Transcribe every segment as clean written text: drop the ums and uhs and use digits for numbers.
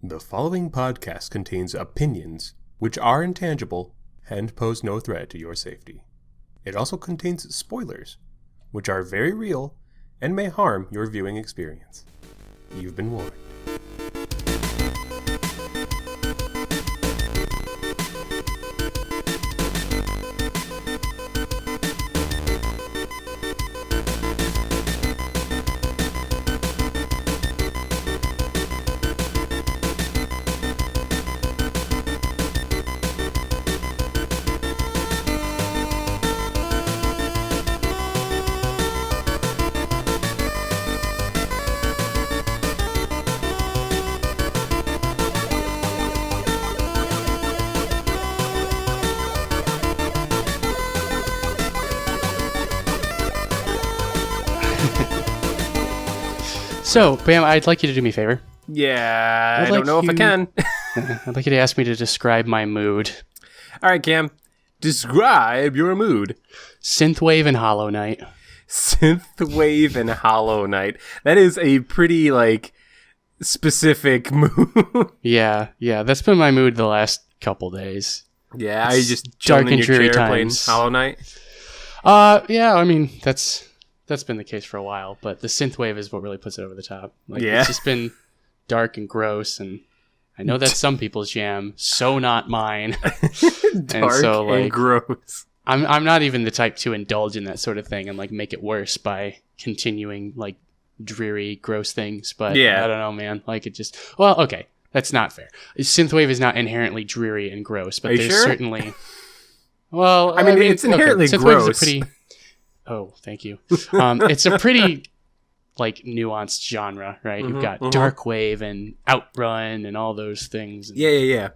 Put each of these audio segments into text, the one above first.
The following podcast contains opinions which are intangible and pose no threat to your safety. It also contains spoilers, which are very real and may harm your viewing experience. You've been warned. So, Bam, I'd like you to do me a favor. Yeah, I don't know if I can. I'd like you to ask me to describe my mood. All right, Cam. Describe your mood. Synthwave and Hollow Knight. Synthwave and Hollow Knight. That is a pretty, specific mood. Yeah, that's been my mood the last couple days. Yeah, I just dark and dreary times. Playing Hollow Knight. Yeah, I mean, that's been the case for a while, but the synthwave is what really puts it over the top. It's just been dark and gross, and I know that's some people's jam, so not mine. Dark and gross. I'm not even the type to indulge in that sort of thing and make it worse by continuing dreary, gross things. But I don't know, man. Okay, that's not fair. Synthwave is not inherently dreary and gross, but there's certainly. Well, I mean, it's inherently gross. Oh, thank you. It's a pretty nuanced genre, right? You've got Darkwave and Outrun and all those things. Yeah.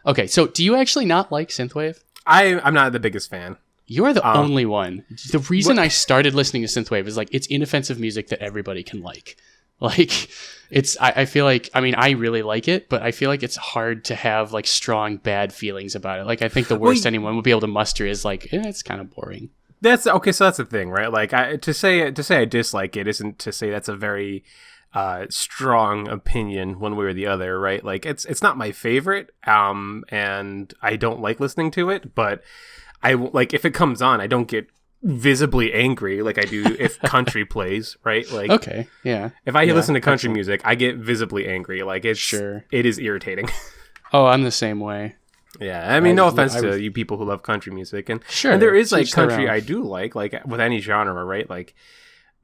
Okay, so do you actually not like synthwave? I'm not the biggest fan. You're the only one. The reason I started listening to synthwave is it's inoffensive music that everybody can like. I feel I really like it, but I feel like it's hard to have strong bad feelings about it. I think the worst anyone would be able to muster is it's kind of boring. That's okay. So that's the thing, right? To say I dislike it isn't to say that's a very strong opinion one way or the other, right? It's not my favorite, and I don't like listening to it. But if it comes on, I don't get visibly angry like I do if country plays, right? Okay, yeah. If I listen to country music, I get visibly angry. It is irritating. Oh, I'm the same way. Yeah, I mean, no offense to you people who love country music, and there is country I do like with any genre, right?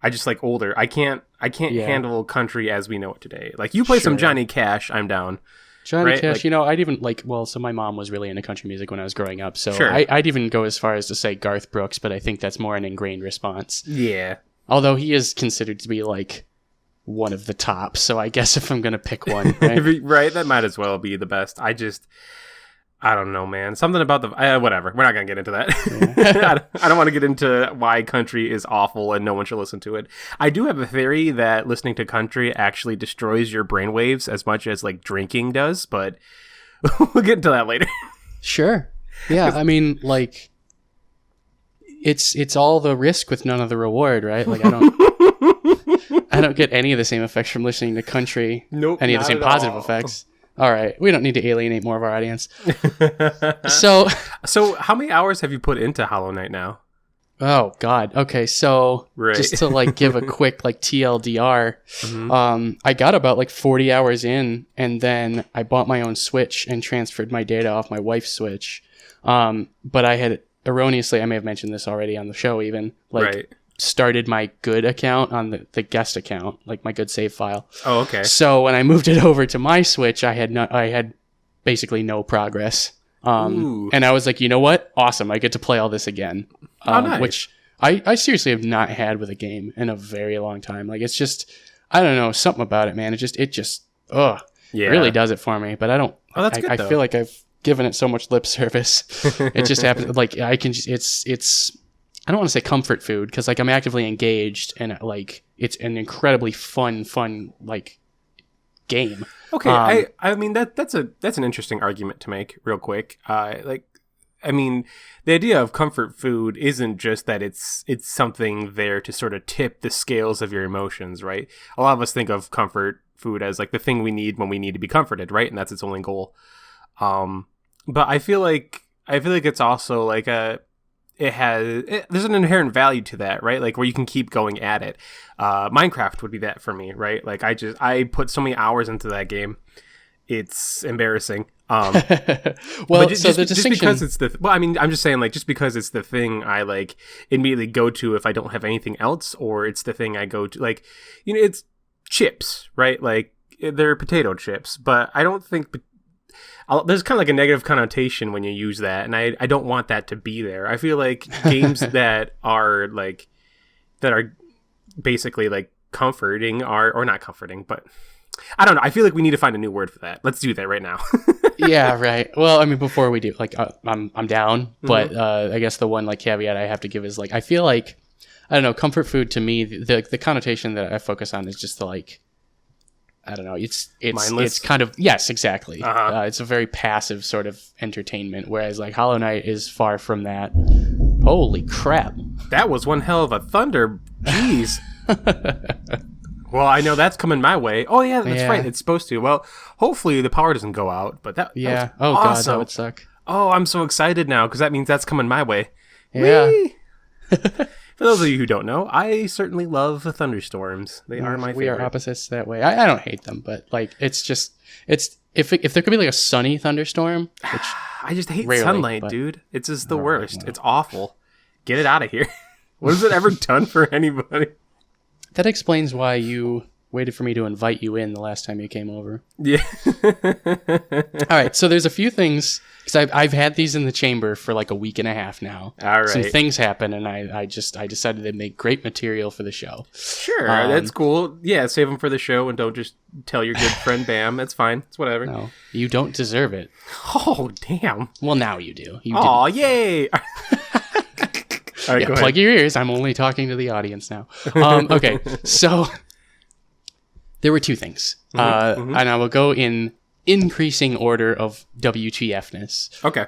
I just like older. I can't handle country as we know it today. You play some Johnny Cash, I'm down. Johnny Cash, I'd even so my mom was really into country music when I was growing up, so I'd even go as far as to say Garth Brooks, but I think that's more an ingrained response. Yeah. Although he is considered to be one of the tops, so I guess if I'm gonna pick one, right? Right, that might as well be the best. I don't know, man. Something about whatever. We're not going to get into that. Yeah. I don't want to get into why country is awful and no one should listen to it. I do have a theory that listening to country actually destroys your brainwaves as much as drinking does, but we'll get into that later. Sure. Yeah, I mean, it's all the risk with none of the reward, right? I don't get any of the same effects from listening to country. Nope. Any of the same positive effects. All right, we don't need to alienate more of our audience. So how many hours have you put into Hollow Knight now? Oh God. Okay, so just to give a quick TLDR, I got about 40 hours in, and then I bought my own Switch and transferred my data off my wife's Switch. But I had erroneously, I may have mentioned this already on the show, even started my good account on the guest account, my good save file. Oh, okay. So when I moved it over to my Switch, I had basically no progress. And I was like, you know what? Awesome. I get to play all this again. Nice. Which I seriously have not had with a game in a very long time. It's just, I don't know, something about it, man. It just really does it for me. But I don't, that's good, I feel like I've given it so much lip service. It just happens. I can just, it's, I don't want to say comfort food because I'm actively engaged and it's an incredibly fun game. Okay, I mean that's an interesting argument to make real quick. I mean, the idea of comfort food isn't just that it's something there to sort of tip the scales of your emotions, right? A lot of us think of comfort food as like the thing we need when we need to be comforted, right? And that's its only goal. But I feel like it's also like there's an inherent value to that, right? Like where you can keep going at it. Minecraft would be that for me, right? Like I put so many hours into that game. It's embarrassing. Well, just because it's I'm just saying, like, just because it's the thing I like immediately go to if I don't have anything else, or it's the thing I go to, like, it's chips, right? Like they're potato chips, but I don't think there's kind of like a negative connotation when you use that, and I don't want that to be there. I feel like games that are basically like comforting or not comforting, but I don't know. I feel like we need to find a new word for that. Let's do that right now. Yeah, right. Well, I mean, before we do, like, I'm down, but I guess the one like caveat I have to give is like I feel like I don't know, comfort food to me, the connotation that I focus on is just the like I don't know. It's mindless? It's kind of yes, exactly. It's a very passive sort of entertainment, whereas like Hollow Knight is far from that. Holy crap! That was one hell of a thunder. Jeez. Well, I know that's coming my way. Oh, yeah, that's right. It's supposed to. Well, hopefully the power doesn't go out. But that was oh, awesome. God, that would suck. Oh, I'm so excited now because that means that's coming my way. Yeah. For those of you who don't know, I certainly love the thunderstorms. They are my favorite. We are opposites that way. I don't hate them, but like it's if there could be like a sunny thunderstorm, which I just hate sunlight, dude. It's just the worst. It's awful. Get it out of here. What has it ever done for anybody? That explains why you waited for me to invite you in the last time you came over. Yeah. All right, so there's a few things, because I've had these in the chamber for like a week and a half now. All right. Some things happen, and I decided they make great material for the show. Sure, that's cool. Yeah, save them for the show, and don't just tell your good friend Bam. It's fine. It's whatever. No, you don't deserve it. Oh, damn. Well, now you do. Oh, yay. All right, plug your ears. I'm only talking to the audience now. Okay, so there were two things, and I will go in increasing order of WTFness. Okay.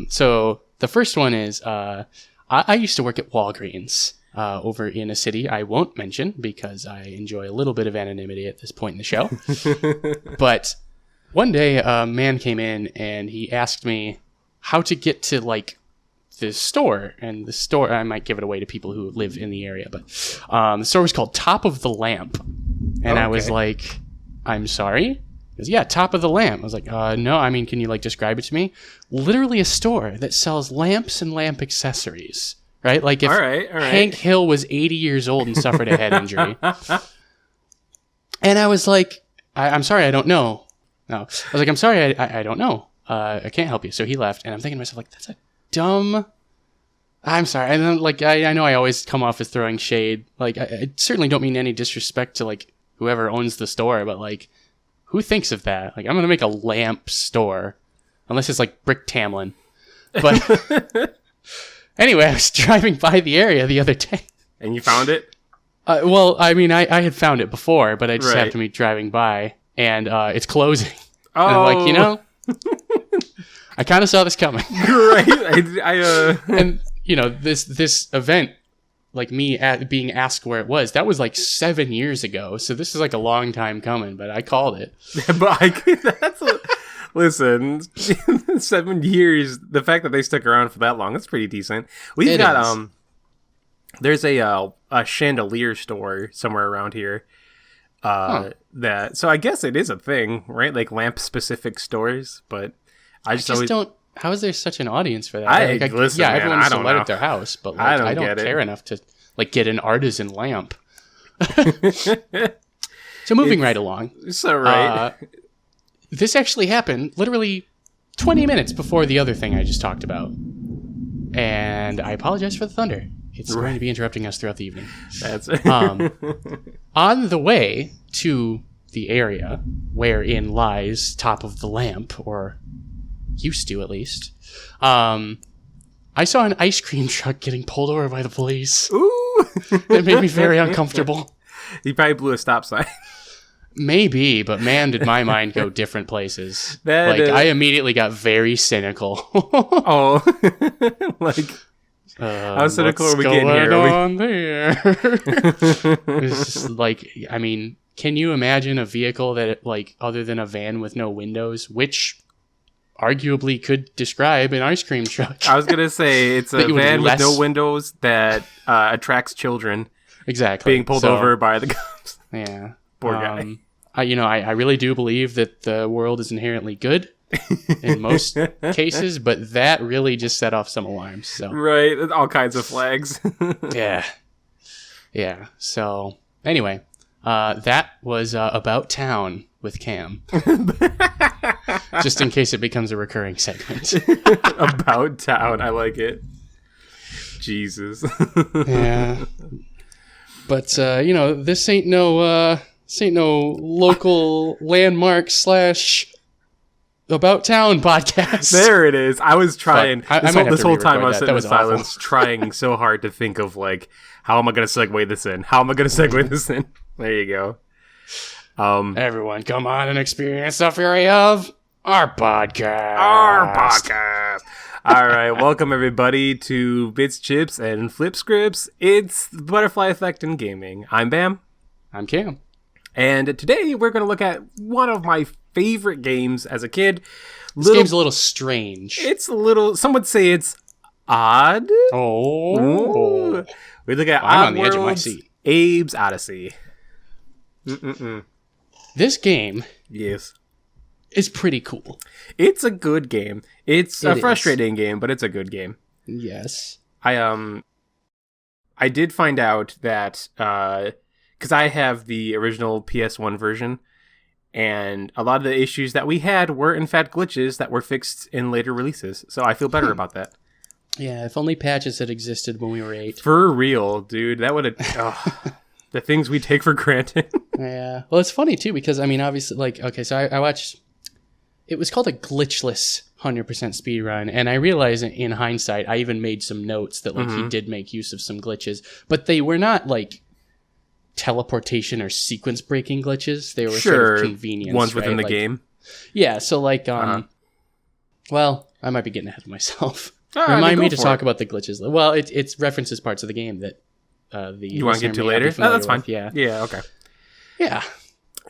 So the first one is I used to work at Walgreens over in a city I won't mention because I enjoy a little bit of anonymity at this point in the show. But one day a man came in and he asked me how to get to like the store, and the store, I might give it away to people who live in the area, but the store was called Top of the Lamp. And I was like, I'm sorry? He goes, yeah, Top of the Lamp. I was like, no, I mean, can you like describe it to me? Literally a store that sells lamps and lamp accessories, right? Like if all right. Hank Hill was 80 years old and suffered a head injury. And I was like, I'm sorry, I don't know. No, I was like, I'm sorry, I don't know. I can't help you. So he left, and I'm thinking to myself, like, that's a dumb. I'm sorry. I don't like. I know I always come off as throwing shade. Like I certainly don't mean any disrespect to like whoever owns the store, but like, who thinks of that? Like, I'm gonna make a lamp store, unless it's like Brick Tamlin. But anyway, I was driving by the area the other day, and you found it. Well, I mean, I had found it before, but I just happened to be driving by, and it's closing. Oh, and I'm like, you know. I kind of saw this coming. Right. And, you know, this event, like me being asked where it was, that was like 7 years ago. So this is like a long time coming, but I called it. But listen, 7 years, the fact that they stuck around for that long, that's pretty decent. We've got, there's a chandelier store somewhere around here. So I guess it is a thing, right? Like lamp specific stores, but I just always don't. How is there such an audience for that? Listen, man, everyone wants to light know. up their house, but like, I don't care enough to like get an artisan lamp. So moving right along. So right. This actually happened literally 20 minutes before the other thing I just talked about, and I apologize for the thunder. It's going to be interrupting us throughout the evening. That's on the way to the area wherein lies Top of the Lamp, or used to at least, I saw an ice cream truck getting pulled over by the police. Ooh! It made me very uncomfortable. He probably blew a stop sign. Maybe, but man, did my mind go different places. I immediately got very cynical. Oh, like how cynical are we getting here? What's going on there? It's just like, I mean, can you imagine a vehicle that, like, other than a van with no windows, which arguably could describe an ice cream truck? I was going to say, it's a van with no windows that attracts children. Exactly. Being pulled over by the cops. Yeah. Poor guy. I really do believe that the world is inherently good in most cases, but that really just set off some alarms. So. Right. All kinds of flags. Yeah. Yeah. So, anyway, that was About Town with Cam. Just in case it becomes a recurring segment. About Town. I like it. Jesus. Yeah. But, this ain't no local landmark / About Town podcast. There it is. I was trying. This whole time I was sitting in silence, awful. trying so hard to think of, like, how am I going to segue this in? How am I going to segue this in? There you go. Everyone, come on and experience the fury of our podcast. All right. Welcome, everybody, to Bits, Chips, and Flip Scripts. It's the Butterfly Effect in Gaming. I'm Bam. I'm Cam. And today we're going to look at one of my favorite games as a kid. This game's a little strange. It's a little, some would say it's odd. Oh. Ooh. We look at I'm on the edge of my seat. Abe's Oddysee. This game is pretty cool. It's a good game. It's a frustrating game, but it's a good game. Yes. I did find out that because I have the original PS1 version, and a lot of the issues that we had were in fact glitches that were fixed in later releases. So I feel better about that. Yeah, if only patches had existed when we were 8. For real, dude. That would have... the things we take for granted. Yeah. Well, it's funny, too, because, I mean, obviously, like, okay, so I watched... It was called a glitchless 100% speedrun, and I realized in hindsight, I even made some notes that, like, he did make use of some glitches, but they were not, like, teleportation or sequence-breaking glitches. They were sort of convenience, ones right? within the like, game. Yeah, so, like, well, I might be getting ahead of myself. Remind me to talk about the glitches. Well, it references parts of the game that you want to get to later? No, that's fine. Yeah. Yeah, okay. Yeah.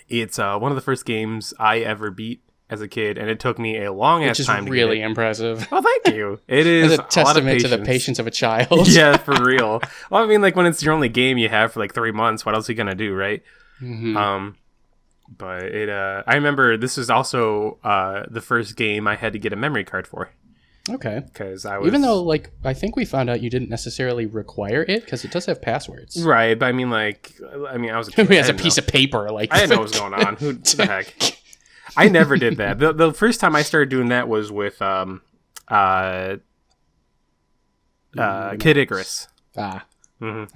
It's one of the first games I ever beat as a kid, and it took me a long ass time to get it. Which is really impressive. Oh, thank you. It is a testament to the patience of a child. Yeah, for real. Well, I mean, like, when it's your only game you have for like 3 months, what else are you gonna do, right? Mm-hmm. But I remember this is also the first game I had to get a memory card for. Okay. Because I was... Even though, like, I think we found out you didn't necessarily require it, because it does have passwords. Right, but I mean, I was a kid. Who has a piece of paper? Like, I didn't know what was going on. Who the heck? I never did that. The first time I started doing that was with Kid Icarus. I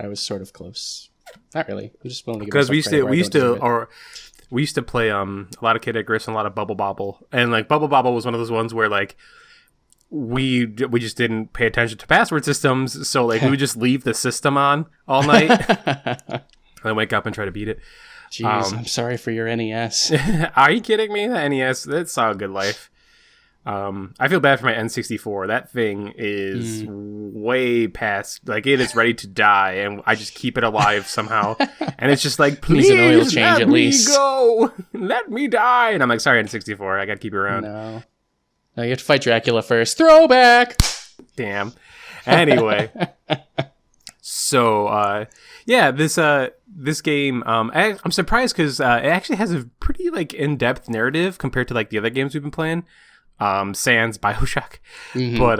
was sort of close. Not really. I'm just willing to give because we used to play a lot of Kid Icarus and a lot of Bubble Bobble, and like Bubble Bobble was one of those ones where like we just didn't pay attention to password systems, so like we would just leave the system on all night and then wake up and try to beat it. Jeez, I'm sorry for your NES. Are you kidding me? The NES, that's a good life. I feel bad for my N64. That thing is way past, like, it is ready to die, and I just keep it alive somehow. And it's just like, please, an oil change let me go. Let me die. And I'm like, sorry, N64, I gotta keep you around. No, you have to fight Dracula first. Throwback! Damn. Anyway. So, yeah, this game, I'm surprised because it actually has a pretty, like, in-depth narrative compared to, like, the other games we've been playing. Sans BioShock. But,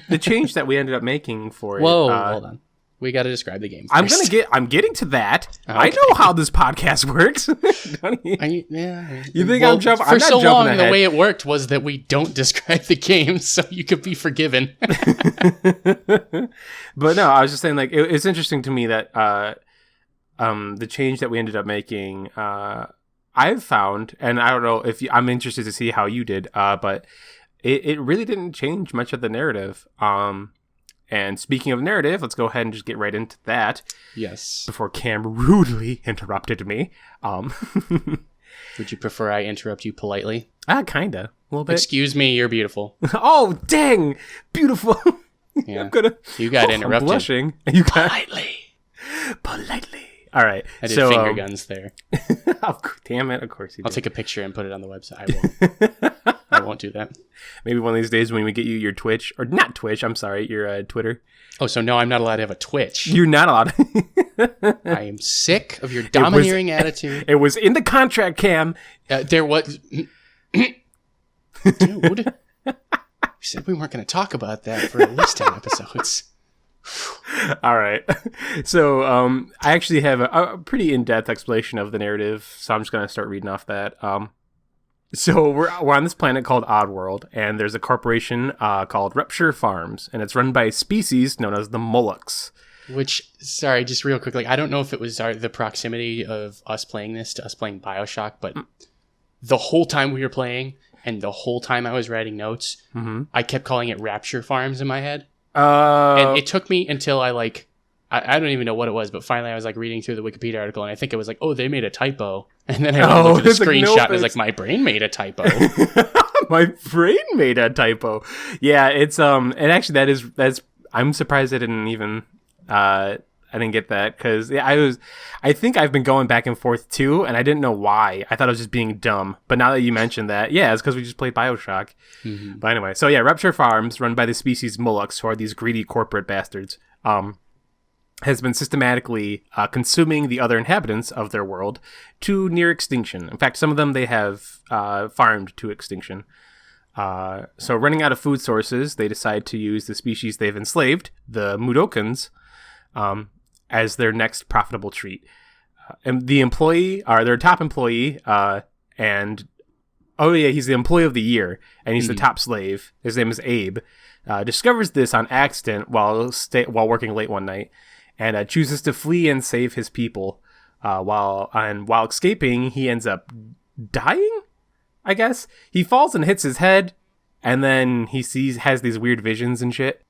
the change that we ended up making for it. Whoa, hold on. We got to describe the game first. I'm getting to that. Okay. I know how this podcast works. You think I'm jumping? For so long, ahead. The way it worked was that we don't describe the game, so you could be forgiven. But no, I was just saying, like, it's interesting to me that the change that we ended up making, I've found, and I don't know if I'm interested to see how you did, but it really didn't change much of the narrative. And speaking of narrative, let's go ahead and just get right into that. Yes. Before Cam rudely interrupted me. Would you prefer I interrupt you politely? Kinda. A little bit. Excuse me, you're beautiful. Oh, dang! Beautiful! Yeah. You got interrupted. I'm blushing. Politely. All right. I did finger guns there. Damn it! Of course you did. I'll take a picture and put it on the website. I won't do that. Maybe one of these days when we get you your Twitch, or not Twitch, I'm sorry, your Twitter. Oh, so no, I'm not allowed to have a Twitch. You're not allowed. I am sick of your domineering attitude. It was in the contract, Cam. There was... Dude. We said we weren't going to talk about that for at least 10 episodes. All right. So I actually have a pretty in-depth explanation of the narrative, so I'm just going to start reading off that. So we're on this planet called Oddworld, and there's a corporation called Rupture Farms, and it's run by a species known as the Molochs. Which, sorry, just real quick, like I don't know if it was the proximity of us playing this to us playing BioShock, but the whole time we were playing and the whole time I was writing notes, I kept calling it Rapture Farms in my head. And it took me until I don't even know what it was, but finally I was like reading through the Wikipedia article, and I think it was like, oh, they made a typo. And then I looked at the screenshot and I was like, my brain made a typo. My brain made a typo. Yeah, it's and actually that's I'm surprised I didn't even I didn't get that, because I think I've been going back and forth too, and I didn't know why. I thought I was just being dumb, but now that you mentioned that, yeah, it's because we just played BioShock. But anyway, so yeah, Rupture Farms, run by the species Molochs, who are these greedy corporate bastards, has been systematically consuming the other inhabitants of their world to near extinction. In fact, some of them they have farmed to extinction. So running out of food sources, they decide to use the species they've enslaved, the Mudokons, as their next profitable treat. And the employee, or their top employee, and oh yeah, he's the employee of the year, and he's the top slave. His name is Abe. Discovers this on accident while working late one night, and chooses to flee and save his people. While escaping, he ends up dying, I guess. He falls and hits his head, and then he has these weird visions and shit.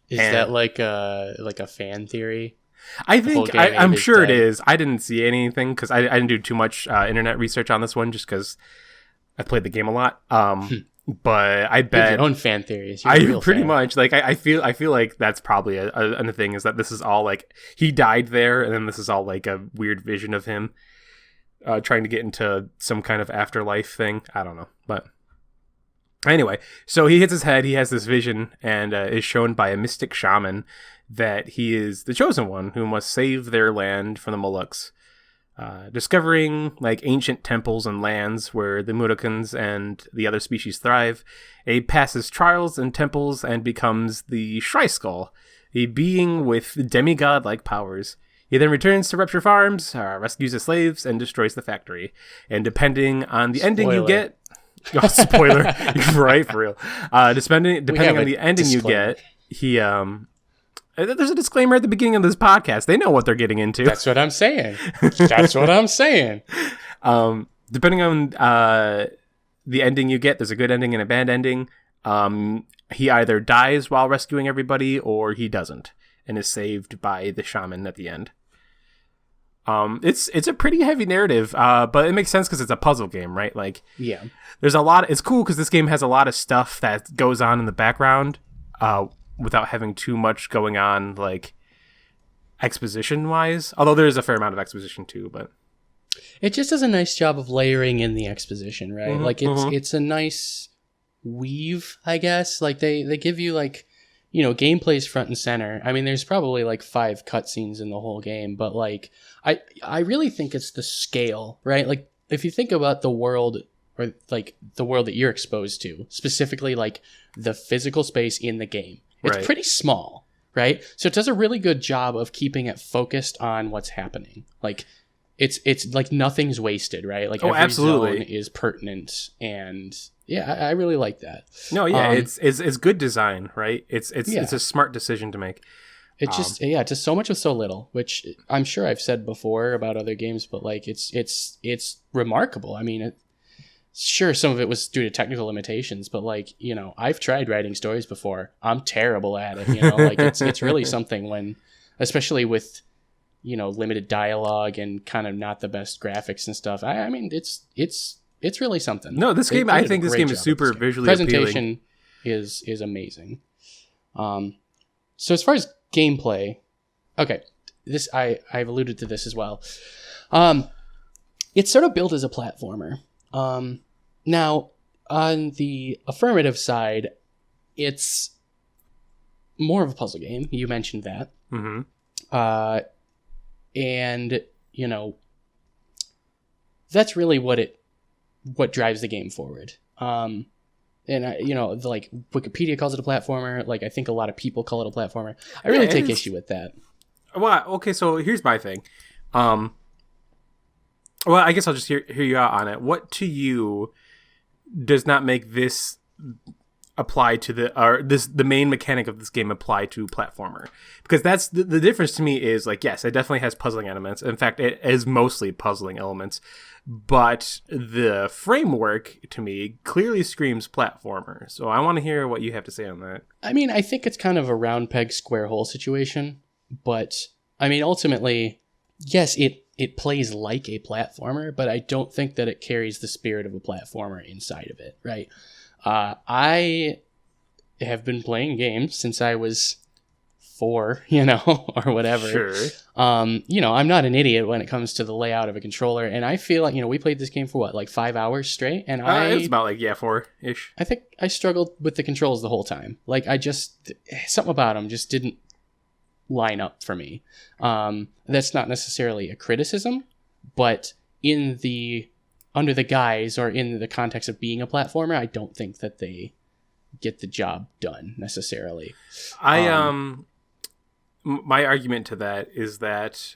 Is that like a fan theory? I think I'm sure it is. I didn't see anything because I didn't do too much internet research on this one, just because I played the game a lot. But I bet your own fan theories. I pretty much like I feel like that's probably a thing, is that this is all like he died there, and then this is all like a weird vision of him trying to get into some kind of afterlife thing. I don't know, but. Anyway, so he hits his head, he has this vision, and is shown by a mystic shaman that he is the chosen one who must save their land from the Molochs. Discovering like ancient temples and lands where the Mudokons and the other species thrive, Abe passes trials in temples and becomes the Shryskull, a being with demigod-like powers. He then returns to Rupture Farms, rescues the slaves, and destroys the factory. And depending on the ending you get... Oh, spoiler. You're right, for real. Depending on the ending you get, he there's a disclaimer at the beginning of this podcast. They know what they're getting into. That's what I'm saying. Depending on the ending you get, there's a good ending and a bad ending. He either dies while rescuing everybody, or he doesn't, and is saved by the shaman at the end. It's a pretty heavy narrative, but it makes sense because it's a puzzle game, right? Like, yeah, there's a lot. It's cool because this game has a lot of stuff that goes on in the background, without having too much going on, like exposition wise. Although there is a fair amount of exposition too, but it just does a nice job of layering in the exposition, right? Like it's a nice weave, I guess. Like they give you like, you know, gameplay's front and center. I mean, there's probably like 5 cutscenes in the whole game, but like I really think it's the scale, right? Like if you think about the world, or like the world that you're exposed to, specifically like the physical space in the game, it's pretty small, right? So it does a really good job of keeping it focused on what's happening. Like it's like nothing's wasted, right? Like every zone is pertinent, and yeah, I really like that. No, yeah, it's good design, right? It's a smart decision to make. It just just so much of so little, which I'm sure I've said before about other games, but like it's remarkable. I mean, sure, some of it was due to technical limitations, but like, you know, I've tried writing stories before. I'm terrible at it, you know. Like it's really something when, especially with, you know, limited dialogue and kind of not the best graphics and stuff. I mean, it's really something. No, this game, I think this game is super visually appealing. Presentation is amazing. So as far as gameplay, okay, this I've alluded to this as well. It's sort of built as a platformer. Now, on the affirmative side, it's more of a puzzle game. You mentioned that. Mm-hmm. And, you know, that's really what drives the game forward. And, you know, like Wikipedia calls it a platformer. Like, I think a lot of people call it a platformer. I really take issue with that. Well, okay, so here's my thing. Well, I guess I'll just hear you out on it. What to you does not make this apply to the main mechanic of this game apply to platformer? Because that's the difference to me is, like, yes, it definitely has puzzling elements. In fact, it is mostly puzzling elements, but the framework to me clearly screams platformer. So I want to hear what you have to say on that. I mean, I think it's kind of a round peg square hole situation, but I mean, ultimately, yes, it plays like a platformer, but I don't think that it carries the spirit of a platformer inside of it, right? I have been playing games since I was 4, you know, or whatever. Sure. You know, I'm not an idiot when it comes to the layout of a controller, and I feel like, you know, we played this game for what, like 5 hours straight, and it was about like 4-ish. I think I struggled with the controls the whole time. Like, something about them just didn't line up for me. That's not necessarily a criticism, but under the guise or in the context of being a platformer, I don't think that they get the job done necessarily. My argument to that is that,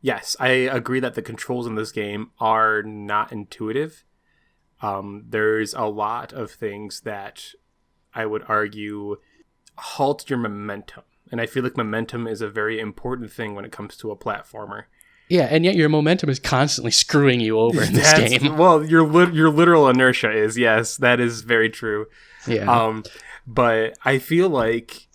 yes, I agree that the controls in this game are not intuitive. There's a lot of things that I would argue halt your momentum. And I feel like momentum is a very important thing when it comes to a platformer. Yeah, and yet your momentum is constantly screwing you over in this game. Well, your literal inertia is, yes, that is very true. Yeah. But I feel like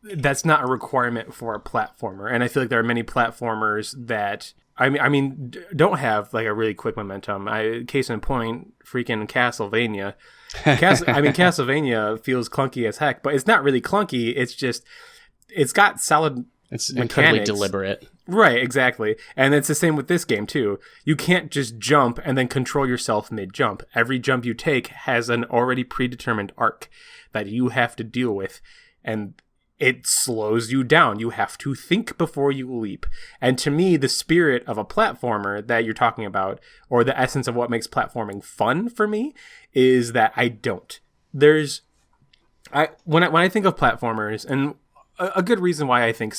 that's not a requirement for a platformer. And I feel like there are many platformers that, I mean, don't have like a really quick momentum. Case in point, freaking Castlevania. Castlevania feels clunky as heck, but it's not really clunky. It's just, it's got solid It's mechanics. incredibly deliberate. Right, exactly. And it's the same with this game, too. You can't just jump and then control yourself mid-jump. Every jump you take has an already predetermined arc that you have to deal with, and it slows you down. You have to think before you leap. And to me, the spirit of a platformer that you're talking about, or the essence of what makes platforming fun for me, is that I don't. When I think of platformers, and a good reason why I think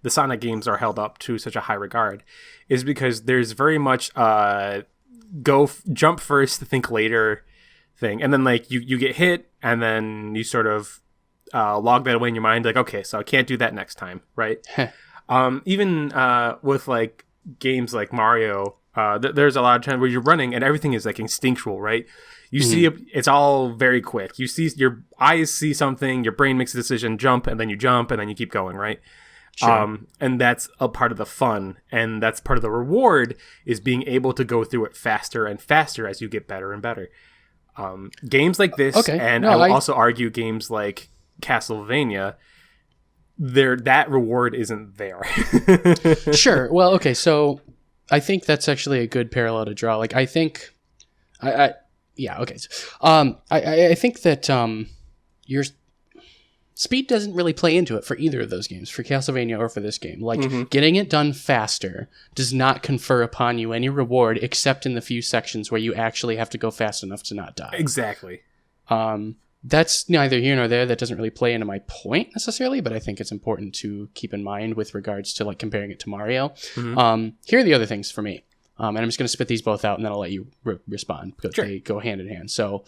the Sonic games are held up to such a high regard is because there's very much jump first, think later thing. And then like you get hit and then you sort of log that away in your mind, like, okay, so I can't do that next time, right? Even with like games like Mario, there's a lot of times where you're running and everything is like instinctual, right? You see it's all very quick. You see, your eyes see something, your brain makes a decision, jump, and then you keep going, right? Sure. And that's a part of the fun, and that's part of the reward, is being able to go through it faster and faster as you get better and better. Games like this, I will also argue games like Castlevania, that reward isn't there. Sure. Well, okay, so I think that's actually a good parallel to draw. Like, I think yeah, okay. I think that your speed doesn't really play into it for either of those games, for Castlevania or for this game. Like, getting it done faster does not confer upon you any reward, except in the few sections where you actually have to go fast enough to not die. Exactly. That's neither here nor there. That doesn't really play into my point necessarily, but I think it's important to keep in mind with regards to like comparing it to Mario. Here are the other things for me. And I'm just going to spit these both out, and then I'll let you respond, because they go hand in hand. So,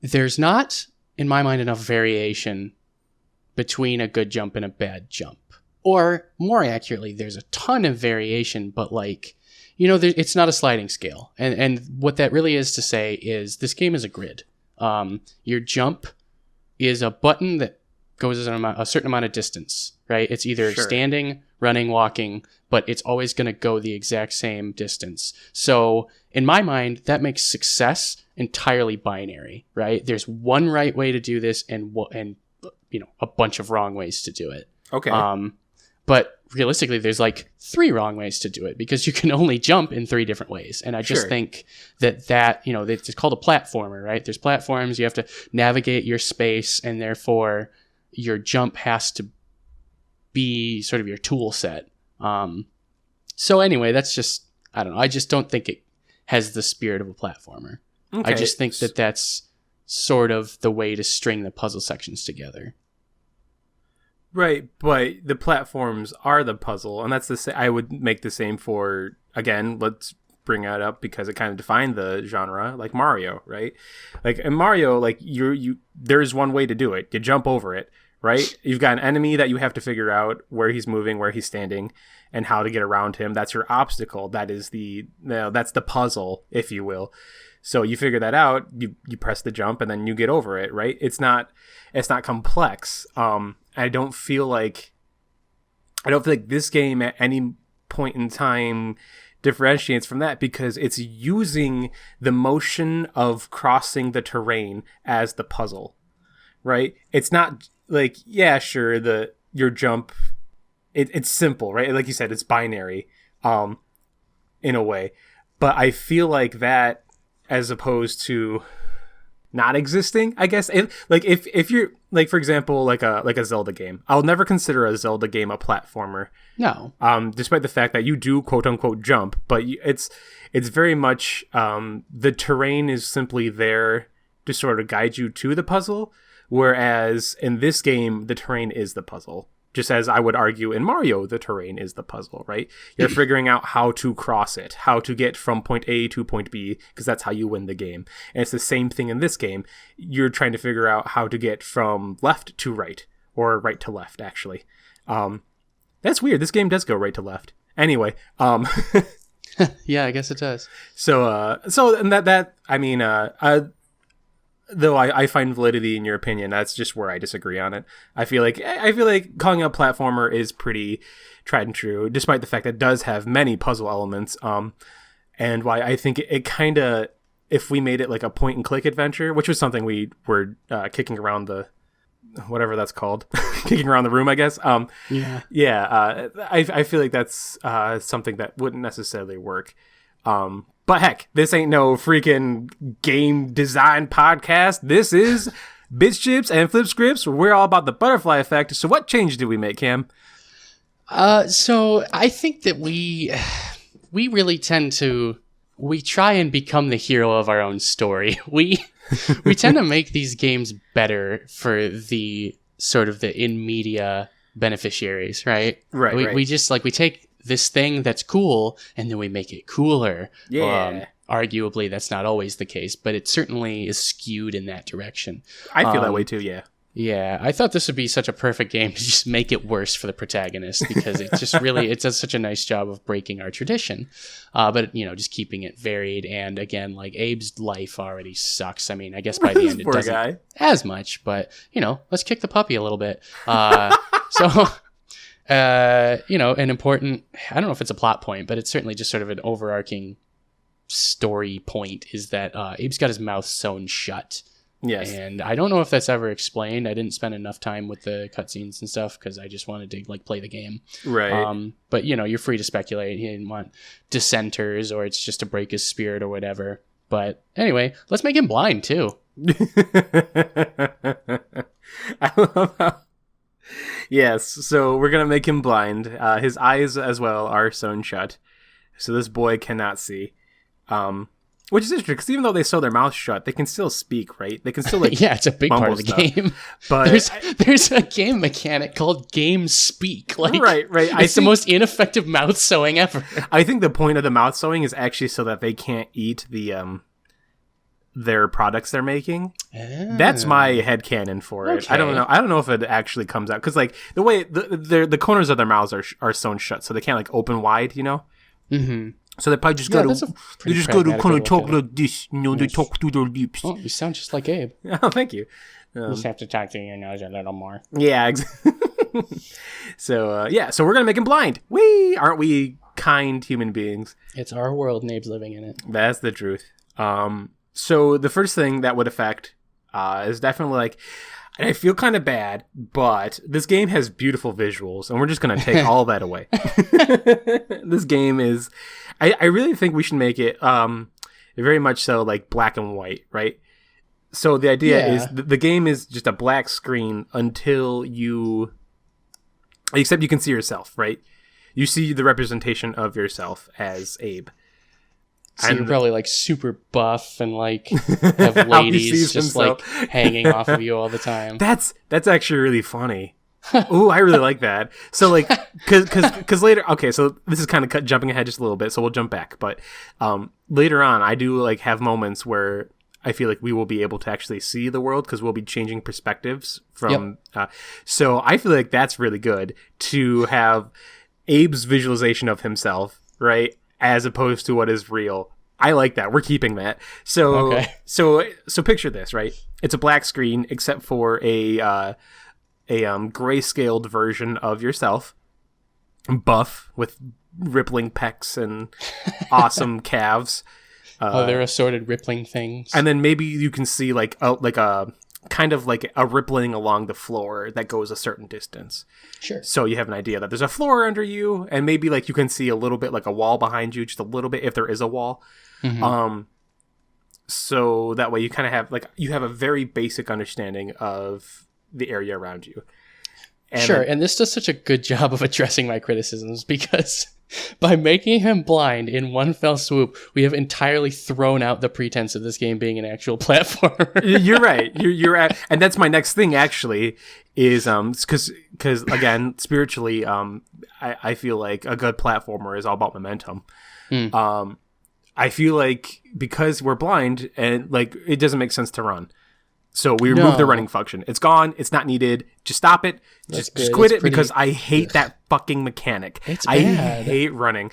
there's not, in my mind, enough variation between a good jump and a bad jump. Or, more accurately, there's a ton of variation, but, like, you know, it's not a sliding scale. And what that really is to say is this game is a grid. Your jump is a button that goes a certain amount of distance, right? It's either standing, running, walking, but it's always going to go the exact same distance. So in my mind, that makes success entirely binary, right? There's one right way to do this and you know, a bunch of wrong ways to do it. Okay. But realistically, there's like 3 wrong ways to do it because you can only jump in 3 different ways. And I just think that, you know, it's called a platformer, right? There's platforms, you have to navigate your space, and therefore your jump has to be sort of your tool set. So anyway, that's just, I don't know. I just don't think it has the spirit of a platformer. Okay. I just think that that's sort of the way to string the puzzle sections together. Right, but the platforms are the puzzle, and that's I would make the same for, again, let's bring that up because it kind of defined the genre, like Mario, right? Like in Mario, like there's one way to do it. You jump over it, right? You've got an enemy that you have to figure out where he's moving, where he's standing, and how to get around him. That's your obstacle. That is that's the puzzle, if you will. So you figure that out, you press the jump, and then you get over it, right? It's not complex. I don't feel like this game at any point in time differentiates from that because it's using the motion of crossing the terrain as the puzzle, right? It's not like, yeah, sure, your jump, it's simple, right? Like you said, it's binary, in a way. But I feel like that, as opposed to not existing, I guess. If you're like, for example, like a Zelda game, I'll never consider a Zelda game a platformer. No. Despite the fact that you do quote unquote jump, but it's very much the terrain is simply there to sort of guide you to the puzzle. Whereas in this game, the terrain is the puzzle. Just as I would argue in Mario, the terrain is the puzzle, right? You're figuring out how to cross it, how to get from point A to point B, because that's how you win the game. And it's the same thing in this game. You're trying to figure out how to get from left to right, or right to left, actually. That's weird. This game does go right to left. Anyway. Yeah, I guess it does. So and that I mean, though I find validity in your opinion, that's just where I disagree on it. I feel like calling it a platformer is pretty tried and true, despite the fact that it does have many puzzle elements. And why I think it kind of, if we made it like a point and click adventure, which was something we were kicking around the, whatever that's called, kicking around the room, I guess. I feel like that's something that wouldn't necessarily work. But heck, this ain't no freaking game design podcast. This is Bits, Chips, and Flip Scripts, where we're all about the butterfly effect. So what change did we make, Cam? So I think that we really tend to, we try and become the hero of our own story. We tend to make these games better for the sort of the in-media beneficiaries, right? Right. We just like, we take this thing that's cool, and then we make it cooler. Yeah. Arguably, that's not always the case, but it certainly is skewed in that direction. I feel that way too, yeah. Yeah, I thought this would be such a perfect game to just make it worse for the protagonist, because it just really, it does such a nice job of breaking our tradition. But, you know, just keeping it varied. And again, like, Abe's life already sucks. I mean, I guess by the end it doesn't as much, but, you know, let's kick the puppy a little bit. You know, an important, I don't know if it's a plot point, but it's certainly just sort of an overarching story point, is that Abe's got his mouth sewn shut. Yes. And I don't know if that's ever explained. I didn't spend enough time with the cutscenes and stuff because I just wanted to like play the game. Right. But you know, you're free to speculate. He didn't want dissenters, or it's just to break his spirit or whatever. But anyway, let's make him blind too. I love how. Yes, so we're gonna make him blind. His eyes as well are sewn shut, so this boy cannot see. Which is interesting, because even though they sew their mouth shut, they can still speak, right? They can still like yeah, it's a big part of the game. But there's a game mechanic called Game Speak. Like, right. It's the most ineffective mouth sewing ever. I think the point of the mouth sewing is actually so that they can't eat the their products they're making. That's my headcanon for it. Okay. I don't know if it actually comes out, because like the way the corners of their mouths are sewn shut, so they can't like open wide, you know. Mm-hmm. So they probably just go to kind of talk like this, you know. They talk through their lips. Oh, you sound just like Abe. Oh, thank you. You just have to talk through your nose a little more. Yeah. So we're gonna make him blind. Aren't we kind human beings? It's our world, and Abe's living in it. That's the truth. So the first thing that would affect is definitely like, And I feel kind of bad, but this game has beautiful visuals, and we're just going to take all that away. This game is... I really think we should make it very much so like black and white, right? So the idea is the game is just a black screen until you... Except you can see yourself, right? You see the representation of yourself as Abe. So you're probably like super buff and like have ladies just like hanging off of you all the time. That's actually really funny. Ooh, I really like that. So like, cause later, okay, so this is kind of jumping ahead just a little bit, so we'll jump back. But later on, I do like have moments where I feel like we will be able to actually see the world because we'll be changing perspectives from. So I feel like that's really good to have Abe's visualization of himself, right? As opposed to what is real. I like that. We're keeping that. So picture this, right? It's a black screen except for a grayscaled version of yourself, buff with rippling pecs and awesome calves. They're assorted rippling things. And then maybe you can see like a kind of like a rippling along the floor that goes a certain distance. Sure. So you have an idea that there's a floor under you, and maybe like you can see a little bit like a wall behind you, just a little bit if there is a wall. Mm-hmm. So that way you kind of have like you have a very basic understanding of the area around you. And this does such a good job of addressing my criticisms because by making him blind in one fell swoop, we have entirely thrown out the pretense of this game being an actual platformer. You're right. You're at, and that's my next thing actually is because again spiritually I feel like a good platformer is all about momentum. I feel like because we're blind and like it doesn't make sense to run. So we remove the running function. It's gone. It's not needed. Just stop it. Just quit it because I hate that fucking mechanic. It's I bad. hate running.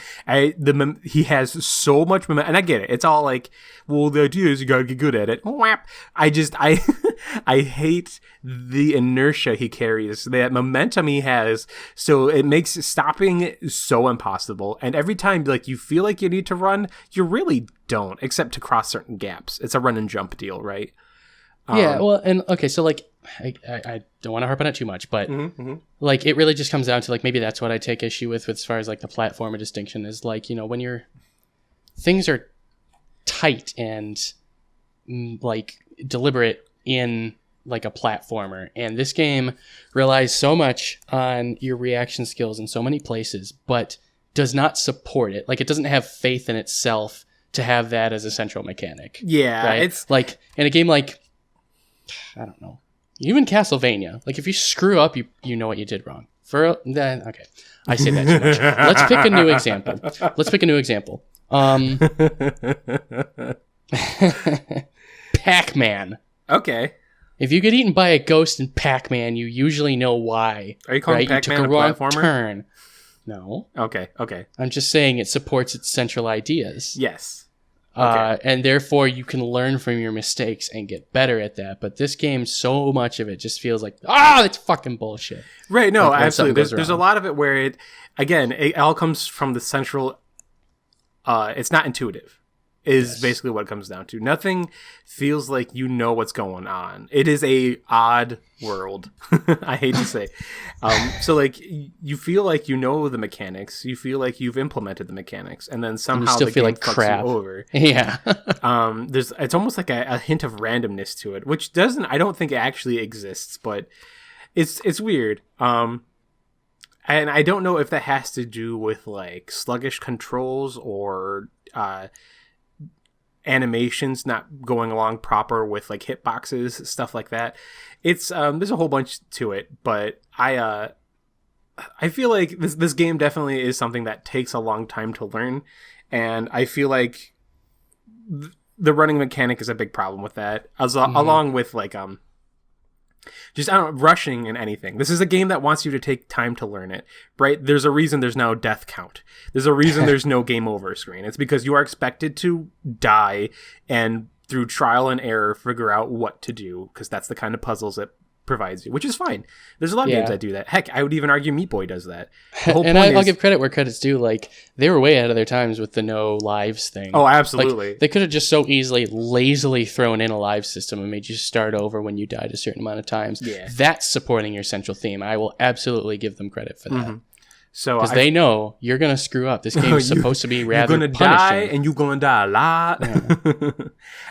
He has so much momentum, and I get it. It's all like, well, the idea is you gotta get good at it. I hate the inertia he carries, that momentum he has. So it makes stopping so impossible. And every time like you feel like you need to run, you really don't, except to cross certain gaps. It's a run and jump deal, right? Yeah, well, and okay, so like, I don't want to harp on it too much, but like, it really just comes down to like, maybe that's what I take issue with as far as like the platformer distinction is like, you know, when things are tight and like deliberate in like a platformer, and this game relies so much on your reaction skills in so many places, but does not support it. Like, it doesn't have faith in itself to have that as a central mechanic. Yeah, right? It's like in a game like, I don't know, even Castlevania, like if you screw up, you know what you did wrong. Okay, I say that too much. Let's pick a new example. Pac-Man. Okay. If you get eaten by a ghost in Pac-Man, you usually know why. Are you calling Pac-Man you took a wrong platformer? Turn. No. Okay. I'm just saying it supports its central ideas. Yes. Okay. And therefore you can learn from your mistakes and get better at that. But this game, so much of it just feels like, that's fucking bullshit. Right, no, like absolutely. There's a lot of it where it all comes from the central, it's not intuitive, is basically what it comes down to. Nothing feels like you know what's going on. It is a odd world, I hate to say. So like you feel like you know the mechanics, you feel like you've implemented the mechanics, and then somehow you still the feel game like crap. You over. Yeah. It's almost like a hint of randomness to it, which I don't think actually exists, but it's weird. And I don't know if that has to do with like sluggish controls or animations not going along proper with like hitboxes, stuff like that. It's there's a whole bunch to it, but I feel like this game definitely is something that takes a long time to learn, and I feel like the running mechanic is a big problem with that, along with like just rushing in anything. This is a game that wants you to take time to learn it, right? There's a reason there's no death count. There's a reason there's no game over screen. It's because you are expected to die and through trial and error figure out what to do, because that's the kind of puzzles that provides you, which is fine. There's a lot of games that do that. Heck, I would even argue Meat Boy does that. The whole and I'll give credit where credit's due. Like, they were way ahead of their times with the no lives thing. Oh, absolutely. Like, they could have just so easily, lazily thrown in a live system and made you start over when you died a certain amount of times. Yeah. That's supporting your central theme. I will absolutely give them credit for that. Mm-hmm. So because they know you're gonna screw up. This game is supposed to be rather punishing. You're gonna die, and you're gonna die a lot.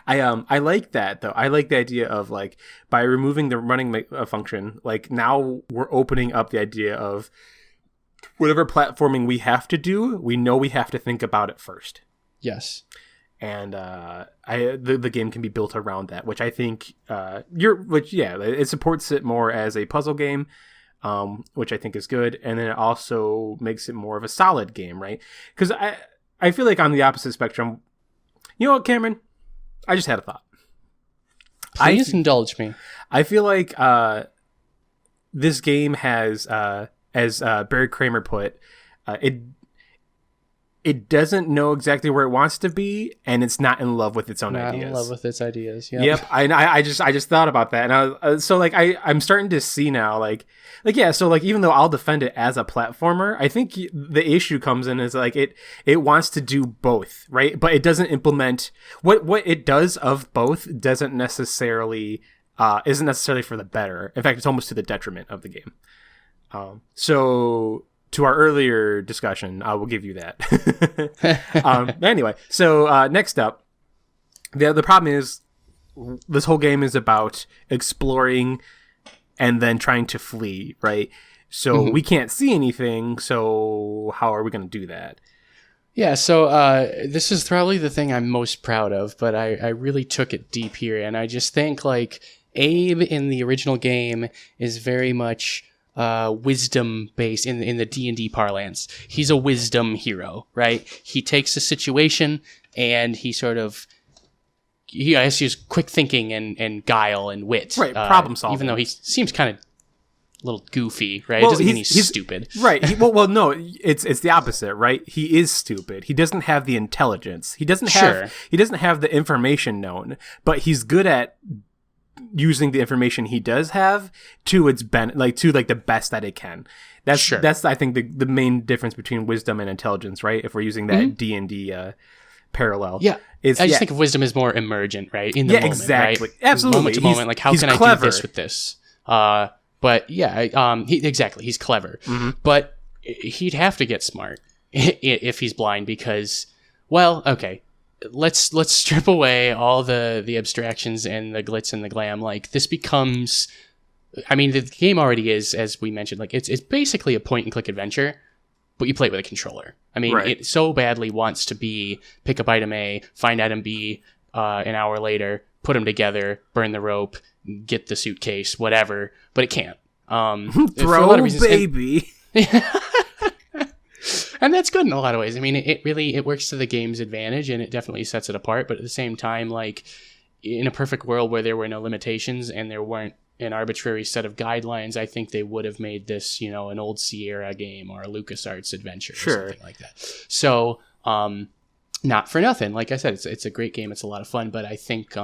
Yeah. I like that though. I like the idea of like by removing the running function, like now we're opening up the idea of whatever platforming we have to do. We know we have to think about it first. Yes. And the game can be built around that, which I think it supports it more as a puzzle game. Which I think is good, and then it also makes it more of a solid game, right? Because I feel like on the opposite spectrum, you know what, Cameron? I just had a thought. Please indulge me. I feel like this game has, as Barry Kramer put, it doesn't know exactly where it wants to be, and it's not in love with its own ideas. Not in love with its ideas. Yep. Yep. I just thought about that, and so like I'm starting to see now, like yeah. So like even though I'll defend it as a platformer, I think the issue comes in is like it wants to do both, right? But it doesn't implement what it does of both. Isn't necessarily for the better. In fact, it's almost to the detriment of the game. So. To our earlier discussion, I will give you that. Anyway, so next up, the problem is this whole game is about exploring and then trying to flee, right? So we can't see anything, so how are we going to do that? Yeah, so this is probably the thing I'm most proud of, but I really took it deep here, and I just think, like, Abe in the original game is very much... wisdom based in the D&D parlance. He's a wisdom hero, right? He takes a situation and he sort of he has to use quick thinking and guile and wit, right? Problem solving. Even though he seems kind of a little goofy, right? Well, it doesn't mean he's stupid, right? Well, no, it's the opposite, right? He is stupid. He doesn't have the intelligence. He doesn't have the information known, but he's good at using the information he does have to its the best that it can. That's I think the main difference between wisdom and intelligence, right? If we're using that D&D parallel, I just think of wisdom as more emergent, right? In the moment, exactly, right? Absolutely, moment to moment. Like, how can I do this with this? But yeah, he's clever, but he'd have to get smart if he's blind because, well, okay. Let's strip away all the abstractions and the glitz and the glam. Like, this becomes, I mean, the game already is, as we mentioned, like it's basically a point and click adventure, but you play it with a controller. I mean, It so badly wants to be pick up item A, find item B, an hour later, put them together, burn the rope, get the suitcase, whatever, but it can't. Throw, a lot of reasons, baby. And that's good in a lot of ways. I mean, it works to the game's advantage, and it definitely sets it apart. But at the same time, like, in a perfect world where there were no limitations and there weren't an arbitrary set of guidelines, I think they would have made this, an old Sierra game or a LucasArts adventure or something like that. So, not for nothing. Like I said, it's a great game. It's a lot of fun. But I think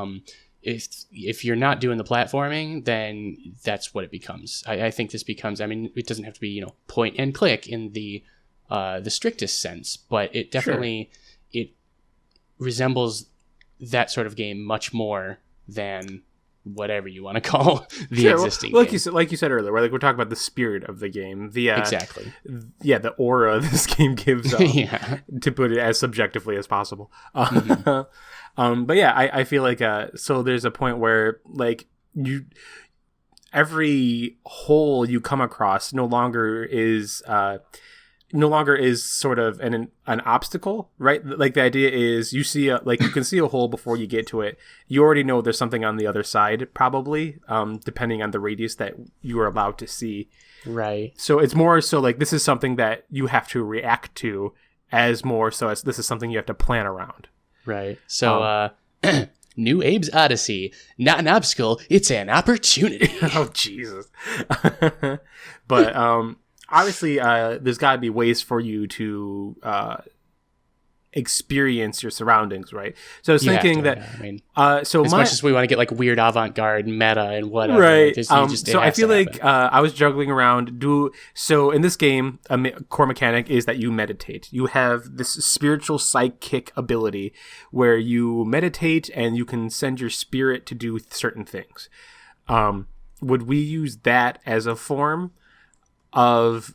if you're not doing the platforming, then that's what it becomes. I think this becomes, I mean, it doesn't have to be, point and click in the strictest sense, but it definitely it resembles that sort of game much more than whatever you want to call the existing game. Like you said earlier, right? Like, we're talking about the spirit of the game, exactly, the aura this game gives off, to put it as subjectively as possible. But yeah, I feel like so there's a point where, like, every hole you come across no longer is sort of an obstacle, right? Like, the idea is you can see a hole before you get to it. You already know there's something on the other side, probably, depending on the radius that you are allowed to see. Right. So it's more so like this is something that you have to react to as more so as this is something you have to plan around. Right. So, New Abe's Oddysee, not an obstacle, it's an opportunity. Oh, Jesus. But, obviously, there's got to be ways for you to experience your surroundings, right? So I was thinking that I mean, so as much as we want to get like weird avant-garde meta and whatever, right? Like, so I feel like I was juggling around. So in this game, a core mechanic is that you meditate. You have this spiritual psychic ability where you meditate and you can send your spirit to do certain things. Would we use that as a form of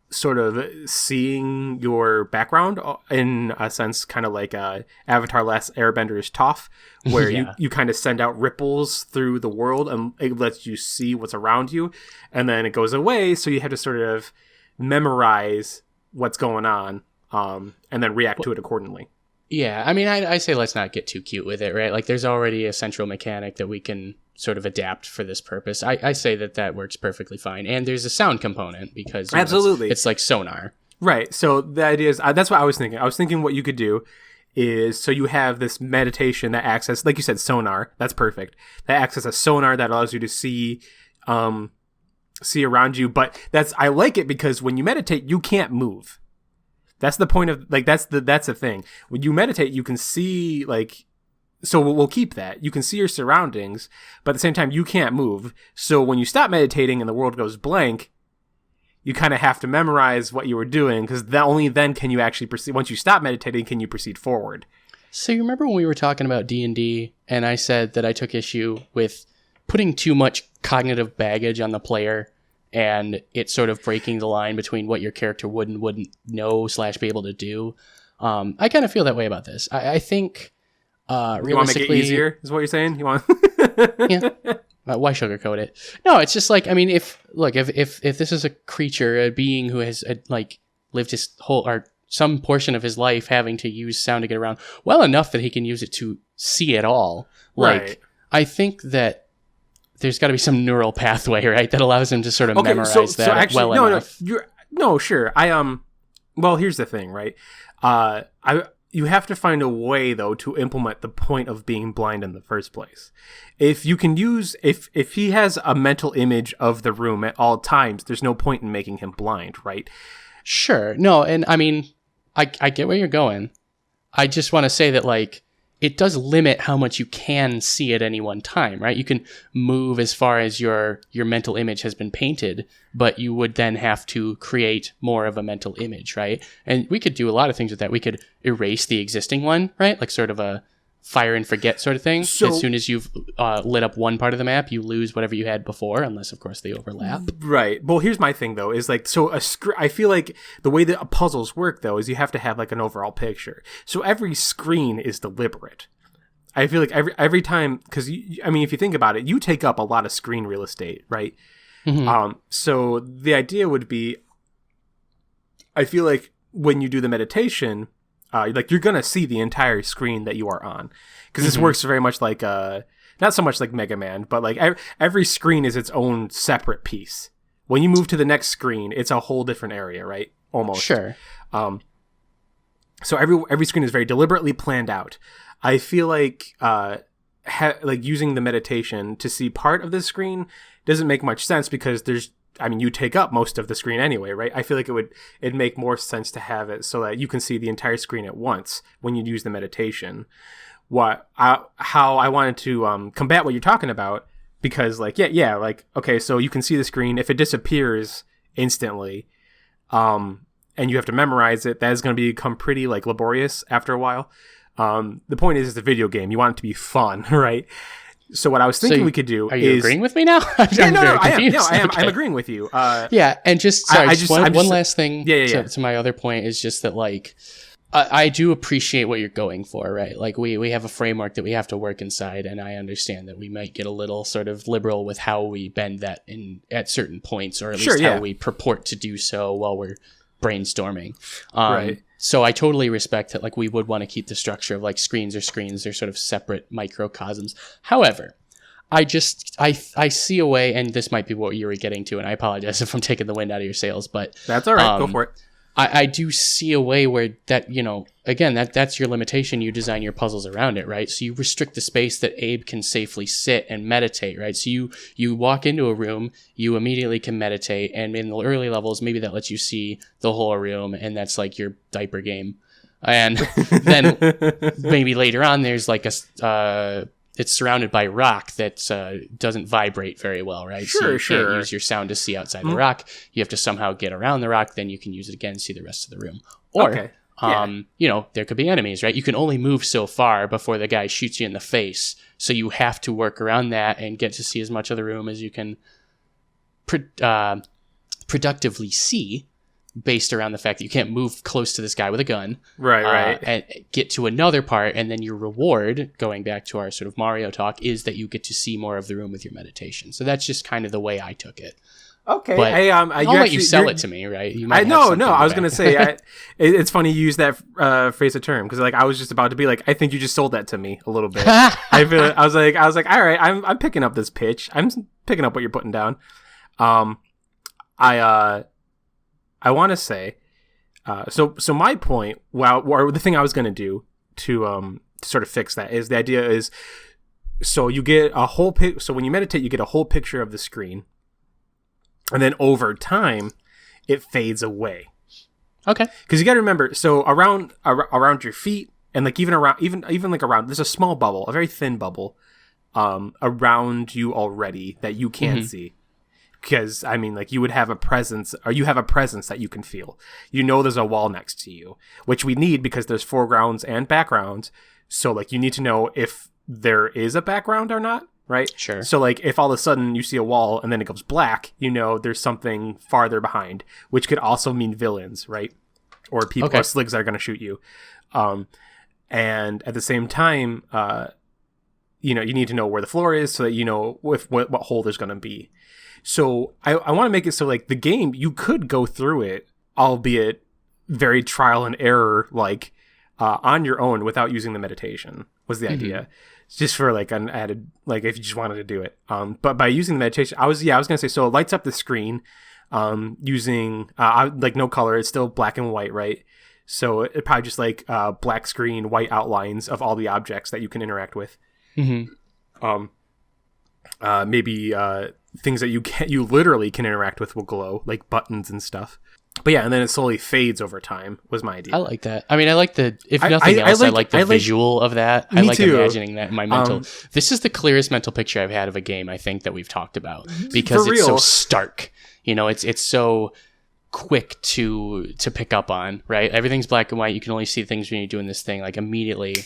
sort of seeing your background, in a sense, kind of like Avatar Last Airbender's Toph, where you kind of send out ripples through the world and it lets you see what's around you, and then it goes away, so you have to sort of memorize what's going on and then react to it accordingly. Yeah, I mean, I say let's not get too cute with it, right? Like, there's already a central mechanic that we can sort of adapt for this purpose. I say that works perfectly fine. And there's a sound component because absolutely, it's like sonar. Right. So the idea is, that's what I was thinking. I was thinking what you could do is, so you have this meditation that acts as, like you said, sonar. That's perfect. That acts as a sonar that allows you to see around you. But I like it because when you meditate, you can't move. That's the point of, like, that's the thing. When you meditate, you can see, like, so we'll keep that. You can see your surroundings, but at the same time, you can't move. So when you stop meditating and the world goes blank, you kind of have to memorize what you were doing, because only then can you actually proceed. Once you stop meditating, can you proceed forward. So you remember when we were talking about D&D, and I said that I took issue with putting too much cognitive baggage on the player, and it's sort of breaking the line between what your character would and wouldn't know / be able to do. I kind of feel that way about this. I think realistically... You want to make it easier, is what you're saying? You want? Yeah. Why sugarcoat it? No, it's just like, I mean, if this is a creature, a being who has lived his whole, or some portion of his life having to use sound to get around well enough that he can use it to see it all. Right. I think that there's got to be some neural pathway, right, that allows him to sort of memorize that actually, well enough. Sure. Well, here's the thing, right? You have to find a way, though, to implement the point of being blind in the first place. If you can if he has a mental image of the room at all times, there's no point in making him blind, right? Sure. No, and I mean, I get where you're going. I just want to say that, like, it does limit how much you can see at any one time, right? You can move as far as your mental image has been painted, but you would then have to create more of a mental image, right? And we could do a lot of things with that. We could erase the existing one, right? Like sort of a fire and forget sort of thing. So, as soon as you've lit up one part of the map, you lose whatever you had before, unless, of course, they overlap. Right. Well, here's my thing, though, is like, so I feel like the way that puzzles work, though, is you have to have like an overall picture. So every screen is deliberate. I feel like every time, because, I mean, if you think about it, you take up a lot of screen real estate, right? Mm-hmm. So the idea would be, I feel like when you do the meditation, like, you're gonna see the entire screen that you are on, because this works very much like not so much like Mega Man, but like every screen is its own separate piece. When you move to the next screen, it's a whole different area, right? Almost. Sure. So every screen is very deliberately planned out. I feel like like using the meditation to see part of the screen doesn't make much sense, because you take up most of the screen anyway, right? I feel like it'd make more sense to have it so that you can see the entire screen at once when you use the meditation. How I wanted to combat what you're talking about, because like, like, okay, so you can see the screen. If it disappears instantly, and you have to memorize it, that is going to become pretty like laborious after a while. The point is, it's a video game. You want it to be fun, right? So what I was thinking we could do is... Are you agreeing with me now? I am. I'm agreeing with you. Yeah, and one last thing to my other point is just that, like, I do appreciate what you're going for, right? Like, we have a framework that we have to work inside, and I understand that we might get a little sort of liberal with how we bend that at certain points, or at least how we purport to do so while we're brainstorming. Right. So I totally respect that, like, we would want to keep the structure of, like, screens are sort of separate microcosms. However, I see a way, and this might be what you were getting to, and I apologize if I'm taking the wind out of your sails, but... That's all right. Go for it. I do see a way where that, again, that's your limitation. You design your puzzles around it, right? So you restrict the space that Abe can safely sit and meditate, right? So you walk into a room, you immediately can meditate, and in the early levels, maybe that lets you see the whole room, and that's like your diaper game. And then maybe later on, there's like it's surrounded by rock that doesn't vibrate very well, right? Sure, so you can't use your sound to see outside the rock. You have to somehow get around the rock. Then you can use it again, see the rest of the room. Or, there could be enemies, right? You can only move so far before the guy shoots you in the face. So you have to work around that and get to see as much of the room as you can productively see, based around the fact that you can't move close to this guy with a gun. Right. And get to another part, and then your reward, going back to our sort of Mario talk, is that you get to see more of the room with your meditation. So that's just kind of the way I took it. Okay. But I'll let you sell it to me, right? You might no. I was going to say, it's funny you use that phrase of term, because like I was just about to be like, I think you just sold that to me a little bit. I was like, all right, I'm picking up this pitch. I'm picking up what you're putting down. I want to say, so my point, or the thing I was going to do to sort of fix that is the idea is, so you get a whole so when you meditate, you get a whole picture of the screen, and then over time, it fades away. Okay. Because you got to remember, so around your feet, and like even around, there's a small bubble, a very thin bubble, around you already that you can't see. Because, I mean, like, you would have a presence, or you have a presence that you can feel. You know there's a wall next to you, which we need because there's foregrounds and backgrounds. So, like, you need to know if there is a background or not, right? Sure. So, like, if all of a sudden you see a wall and then it goes black, you know there's something farther behind, which could also mean villains, right? Or people, or sligs that are going to shoot you. And at the same time, you need to know where the floor is so that you know what hole there's going to be. So I want to make it so like the game, you could go through it, albeit very trial and error, like on your own without using the meditation was the idea. Just for like an added, like if you just wanted to do it. But by using the meditation, I was going to say, so it lights up the screen using like no color. It's still black and white, right? So it probably just like black screen, white outlines of all the objects that you can interact with. Maybe things that you literally can interact with will glow, like buttons and stuff. But yeah, and then it slowly fades over time was my idea. I like that. I mean, I like the, if nothing else, I like the visual of that. I like imagining that in my mental. This is the clearest mental picture I've had of a game, I think, that we've talked about, because it's so stark. You know, it's so quick to pick up on, right? Everything's black and white. You can only see things when you're doing this thing. Like immediately,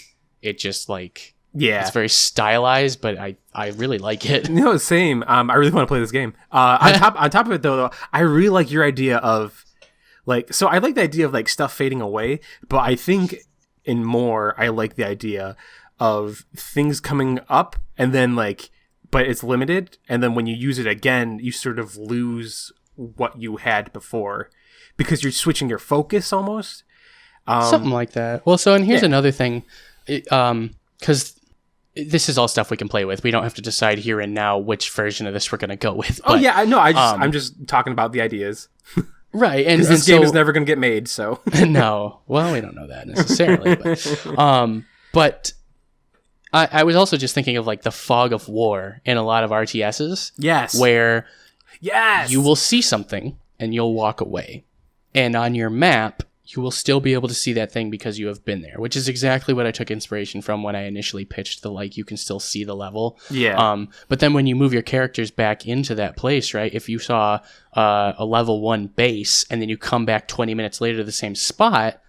it just like, it's very stylized, but I really like it. No, same. I really want to play this game. On top of it, though, I really like your idea of like. So I like the idea of like stuff fading away, but I think in more, I like the idea of things coming up and then like, but it's limited, and then when you use it again, you sort of lose what you had before because you're switching your focus almost. Something like that. Well, so and here's another thing, because. This is all stuff we can play with. We don't have to decide here and now which version of this we're going to go with. But, I'm just talking about the ideas. Right. And this game is never going to get made, so. No. Well, we don't know that necessarily. But I was also just thinking of like the fog of war in a lot of RTSs. Yes. Where you will see something and you'll walk away. And on your map, you will still be able to see that thing because you have been there, which is exactly what I took inspiration from when I initially pitched the, like, you can still see the level. Yeah. But then when you move your characters back into that place, right, if you saw a level 1 base and then you come back 20 minutes later to the same spot,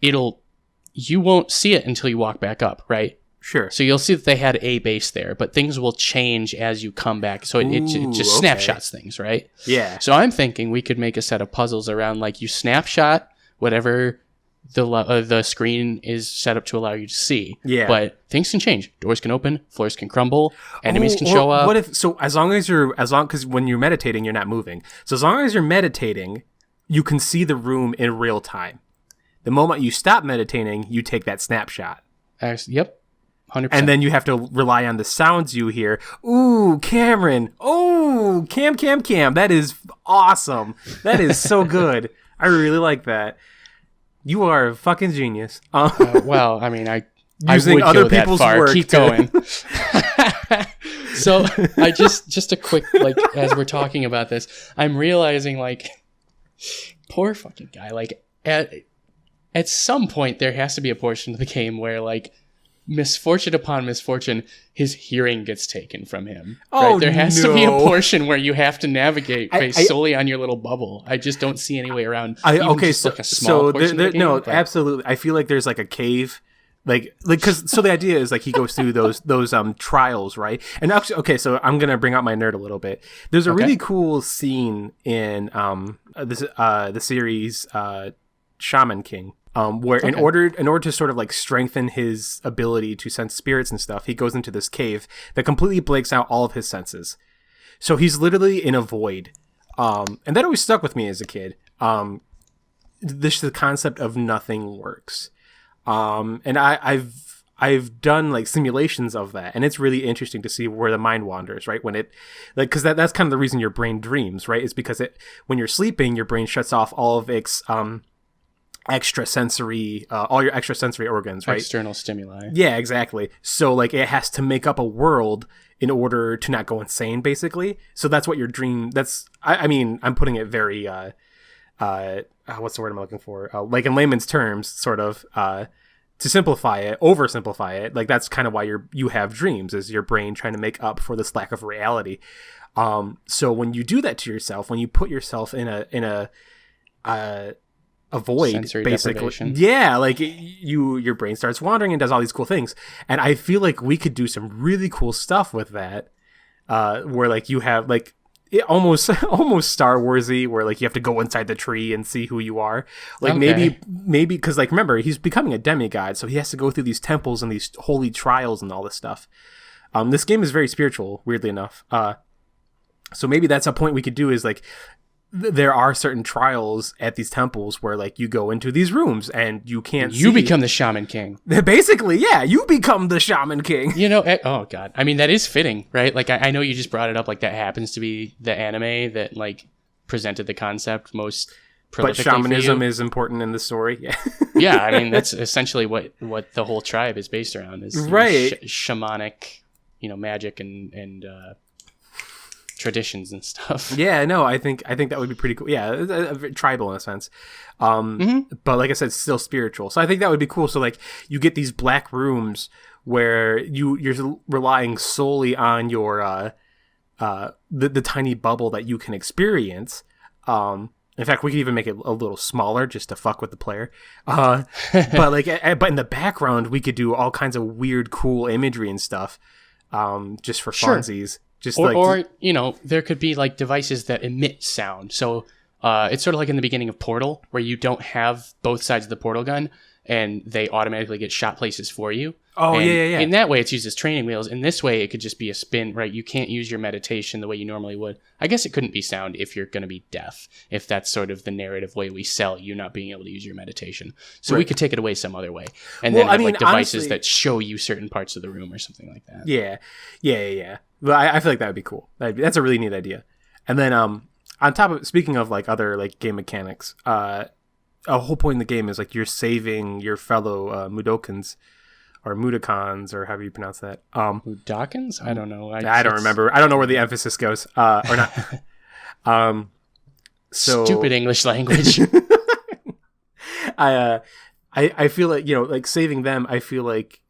you won't see it until you walk back up, right? Sure. So you'll see that they had a base there, but things will change as you come back. So it just snapshots things, right? Yeah. So I'm thinking we could make a set of puzzles around, like, you snapshot whatever the screen is set up to allow you to see. Yeah. But things can change. Doors can open, floors can crumble, enemies can show up. Because when you're meditating, you're not moving. So as long as you're meditating, you can see the room in real time. The moment you stop meditating, you take that snapshot. Yep. 100%. And then you have to rely on the sounds you hear. Ooh, Cameron. Oh, Cam. That is awesome. That is so good. I really like that. You are a fucking genius. Well, I mean, I using would other go that people's far. work. Keep going. So I just a quick, like, as we're talking about this, I'm realizing, like, poor fucking guy. Like, at some point there has to be a portion of the game where like misfortune upon misfortune, his hearing gets taken from him. Oh, right? There has no. to be a portion where you have to navigate based solely on your little bubble. I just don't see any way around. Absolutely. I feel like there's like a cave, like because so the idea is like he goes through those trials, right? And actually, okay, so I'm gonna bring out my nerd a little bit. There's a really cool scene in the series Shaman King. Where in order to sort of like strengthen his ability to sense spirits and stuff, he goes into this cave that completely blanks out all of his senses. So he's literally in a void. And that always stuck with me as a kid. The concept of nothing works. And I've done like simulations of that, and it's really interesting to see where the mind wanders, right? When it, like, because that's kind of the reason your brain dreams, right? It's because when you're sleeping, your brain shuts off all of its extrasensory, all your extrasensory organs, right? External stimuli. Yeah, exactly. So like it has to make up a world in order to not go insane, basically. So that's what your dream. That's I mean I'm putting it very what's the word I'm looking for? Like in layman's terms, sort of to oversimplify it. Like that's kind of why you have dreams, is your brain trying to make up for this lack of reality. So when you do that to yourself, when you put yourself in a void, sensory basically, deprivation. yeah, like your brain starts wandering and does all these cool things, and I feel like we could do some really cool stuff with that, where like you have like it almost Star Warsy, where like you have to go inside the tree and see who you are, like maybe because like remember he's becoming a demigod, so he has to go through these temples and these holy trials and all this stuff. This game is very spiritual, weirdly enough, so maybe that's a point we could do, is like there are certain trials at these temples where like you go into these rooms and you can't become the Shaman King. Basically, yeah, you become the Shaman King. You know, oh god. I mean, that is fitting, right? Like I know you just brought it up, like that happens to be the anime that like presented the concept most prolifically. But shamanism is important in the story. Yeah. Yeah, I mean, that's essentially what the whole tribe is based around, is right. Shamanic, magic and traditions and stuff. Yeah, no, I think that would be pretty cool. Yeah, tribal in a sense. But like I said, still spiritual. So I think that would be cool. So like you get these black rooms where you're relying solely on your the tiny bubble that you can experience. In fact, we could even make it a little smaller just to fuck with the player. But in the background, we could do all kinds of weird, cool imagery and stuff, just for funsies. Or there could be like devices that emit sound. So it's sort of like in the beginning of Portal, where you don't have both sides of the portal gun and they automatically get shot places for you. Oh, and yeah. In that way, it's used as training wheels. In this way, it could just be a spin, right? You can't use your meditation the way you normally would. I guess it couldn't be sound if you're going to be deaf, if that's sort of the narrative way we sell you not being able to use your meditation. So we could take it away some other way. And then have devices honestly, that show you certain parts of the room or something like that. Yeah. But I feel like that would be cool. That's a really neat idea. And then on top of, speaking of like other like game mechanics, a whole point in the game is like you're saving your fellow Mudokons or Mudokons, or however you pronounce that. Mudokons? I don't know. I don't remember. I don't know where the emphasis goes. Or not. Stupid English language. I feel like, like saving them, I feel like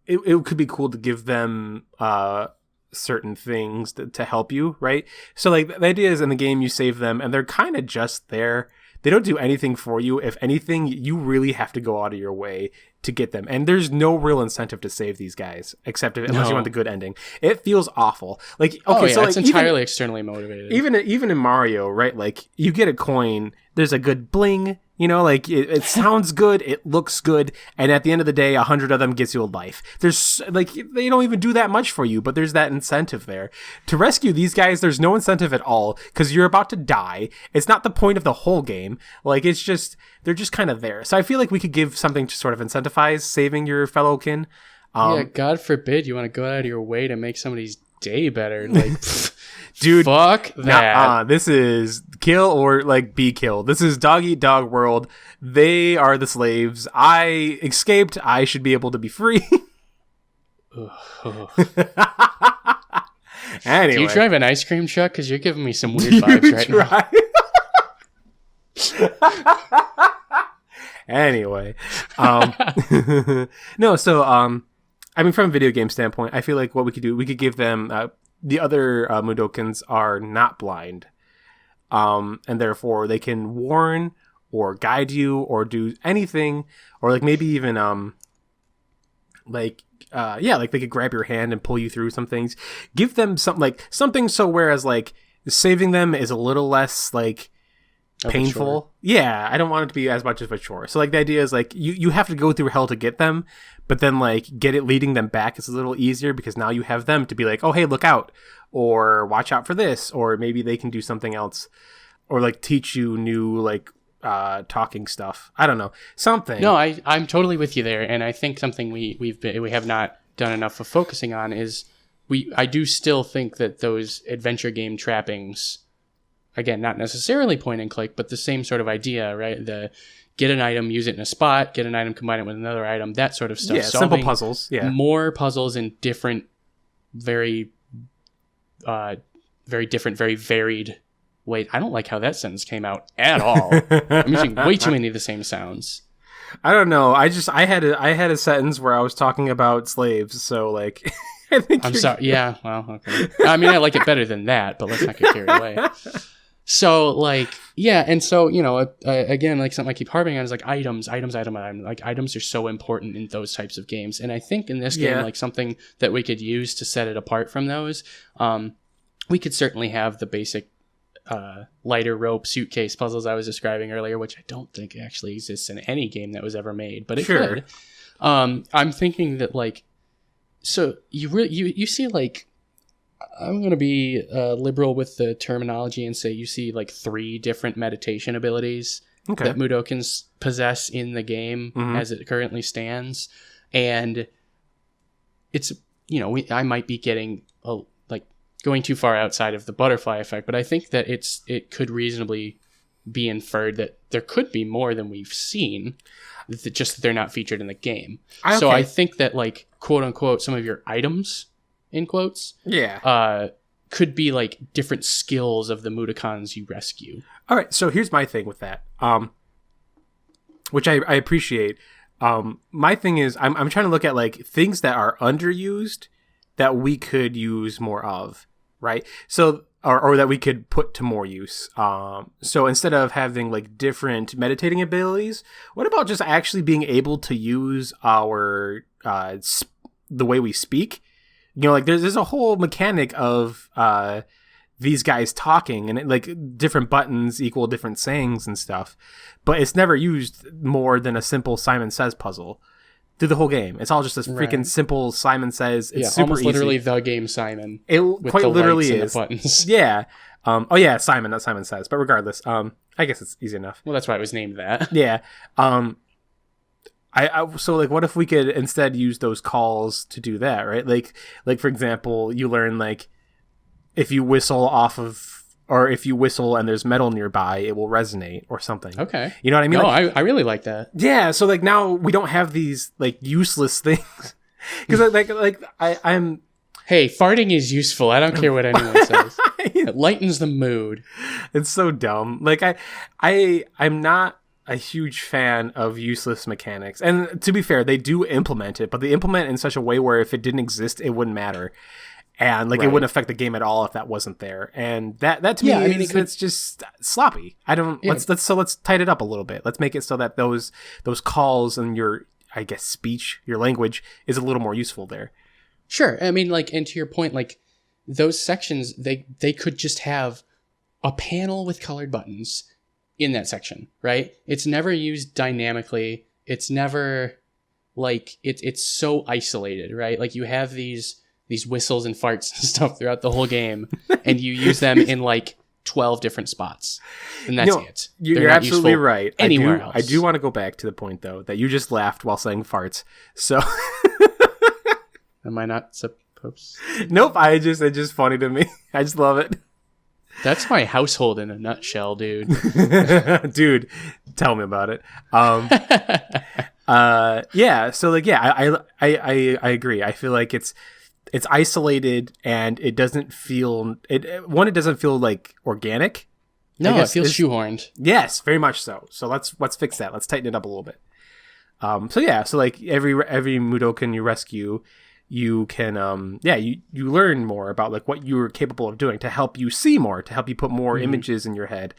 it could be cool to give them certain things to help you, right? So like the idea is in the game you save them and they're kind of just there. They don't do anything for you. If anything, you really have to go out of your way to get them. And there's no real incentive to save these guys, unless you want the good ending. It feels awful. Like, okay, so it's like entirely externally motivated. Even in Mario, right? Like you get a coin, there's a good bling, like it sounds good, it looks good, and at the end of the day, 100 of them gets you a life. There's like they don't even do that much for you, but there's that incentive there to rescue these guys. There's no incentive at all because you're about to die. It's not the point of the whole game. Like it's just they're just kind of there. So I feel like we could give something to sort of incentivize saving your fellow kin. God forbid you want to go out of your way to make somebody's day better. Like, dude, fuck that. This is kill or like be killed. This is dog eat dog world. They are the slaves. I escaped. I should be able to be free. Anyway, do you drive an ice cream truck? Because you're giving me some weird vibes right now. Anyway, no. So I mean, from a video game standpoint, I feel like what we could do, we could give them the other Mudokons are not blind, and therefore they can warn or guide you or do anything, or like maybe even like they could grab your hand and pull you through some things. Give them something so whereas like saving them is a little less like painful. Yeah, I don't want it to be as much of a chore. So like the idea is like you have to go through hell to get them, but then like leading them back is a little easier because now you have them to be like, oh hey, look out, or watch out for this, or maybe they can do something else, or like teach you new like talking stuff. I don't know, something. No, I'm totally with you there, and I think something we have not done enough of focusing on is I do still think that those adventure game trappings, again, not necessarily point and click, but the same sort of idea, right? The get an item, use it in a spot, get an item, combine it with another item, that sort of stuff. Yeah, simple puzzles. Yeah, more puzzles in different, very different, very varied. Wait, I don't like how that sentence came out at all. I'm using way too many of the same sounds. I don't know. I had a sentence where I was talking about slaves, so like I think I'm sorry. Yeah, well, okay. I mean, I like it better than that, but let's not get carried away. So like, yeah, and so, you know, again, like something I keep harping on is like items. Like items are so important in those types of games, and I think in this game, like something that we could use to set it apart from those, we could certainly have the basic lighter rope suitcase puzzles I was describing earlier, which I don't think actually exists in any game that was ever made, but it could. I'm thinking that like, so you see like, I'm going to be liberal with the terminology and say you see like 3 different meditation abilities that Mudokons possess in the game as it currently stands. And it's, you know, I might be getting going too far outside of the butterfly effect, but I think that it could reasonably be inferred that there could be more than we've seen, just that they're not featured in the game. Okay. So I think that like, quote unquote, some of your items, in quotes, could be like different skills of the Mudokons you rescue. All right, so here's my thing with that, which I appreciate. My thing is I'm trying to look at like things that are underused that we could use more of, right? So or that we could put to more use. So instead of having like different meditating abilities, what about just actually being able to use our the way we speak? You know, like there's a whole mechanic of these guys talking, and like different buttons equal different sayings and stuff, but it's never used more than a simple Simon Says puzzle through the whole game. It's all just this freaking simple Simon Says. It's super almost easy. Literally the game Simon. It quite literally is. The buttons. Yeah. Oh yeah, Simon, not Simon Says. But regardless, I guess it's easy enough. Well, that's why it was named that. Yeah. So like, what if we could instead use those calls to do that, right? Like for example, you learn like if you whistle or if you whistle and there's metal nearby, it will resonate or something. Okay. You know what I mean? No, I really like that. Yeah. So like now we don't have these like useless things because I'm. Hey, farting is useful. I don't care what anyone says. It lightens the mood. It's so dumb. Like I'm not a huge fan of useless mechanics. And to be fair, they do implement it, but they implement it in such a way where if it didn't exist, it wouldn't matter. And like it wouldn't affect the game at all if that wasn't there. And that to me, I mean, it's just sloppy. I don't. Yeah. Let's tighten it up a little bit. Let's make it so that those calls and your, I guess, speech, your language is a little more useful there. Sure. I mean, like, and to your point, like those sections, they could just have a panel with colored buttons in that section, right? It's never used dynamically. It's never like it's so isolated, right? Like you have these whistles and farts and stuff throughout the whole game, and you use them in like 12 different spots, and that's it. You're absolutely right. Anywhere else. I do want to go back to the point though that you just laughed while saying farts. So, am I not supposed? Nope. It's just funny to me. I just love it. That's my household in a nutshell, dude. Dude, tell me about it. Yeah. So like, yeah, I agree. I feel like it's isolated and it doesn't feel it doesn't feel like organic. No, it feels shoehorned. Yes, very much so. So let's fix that. Let's tighten it up a little bit. So like every Mudokan you rescue, you can you learn more about like what you're capable of doing to help you see more, to help you put more images in your head.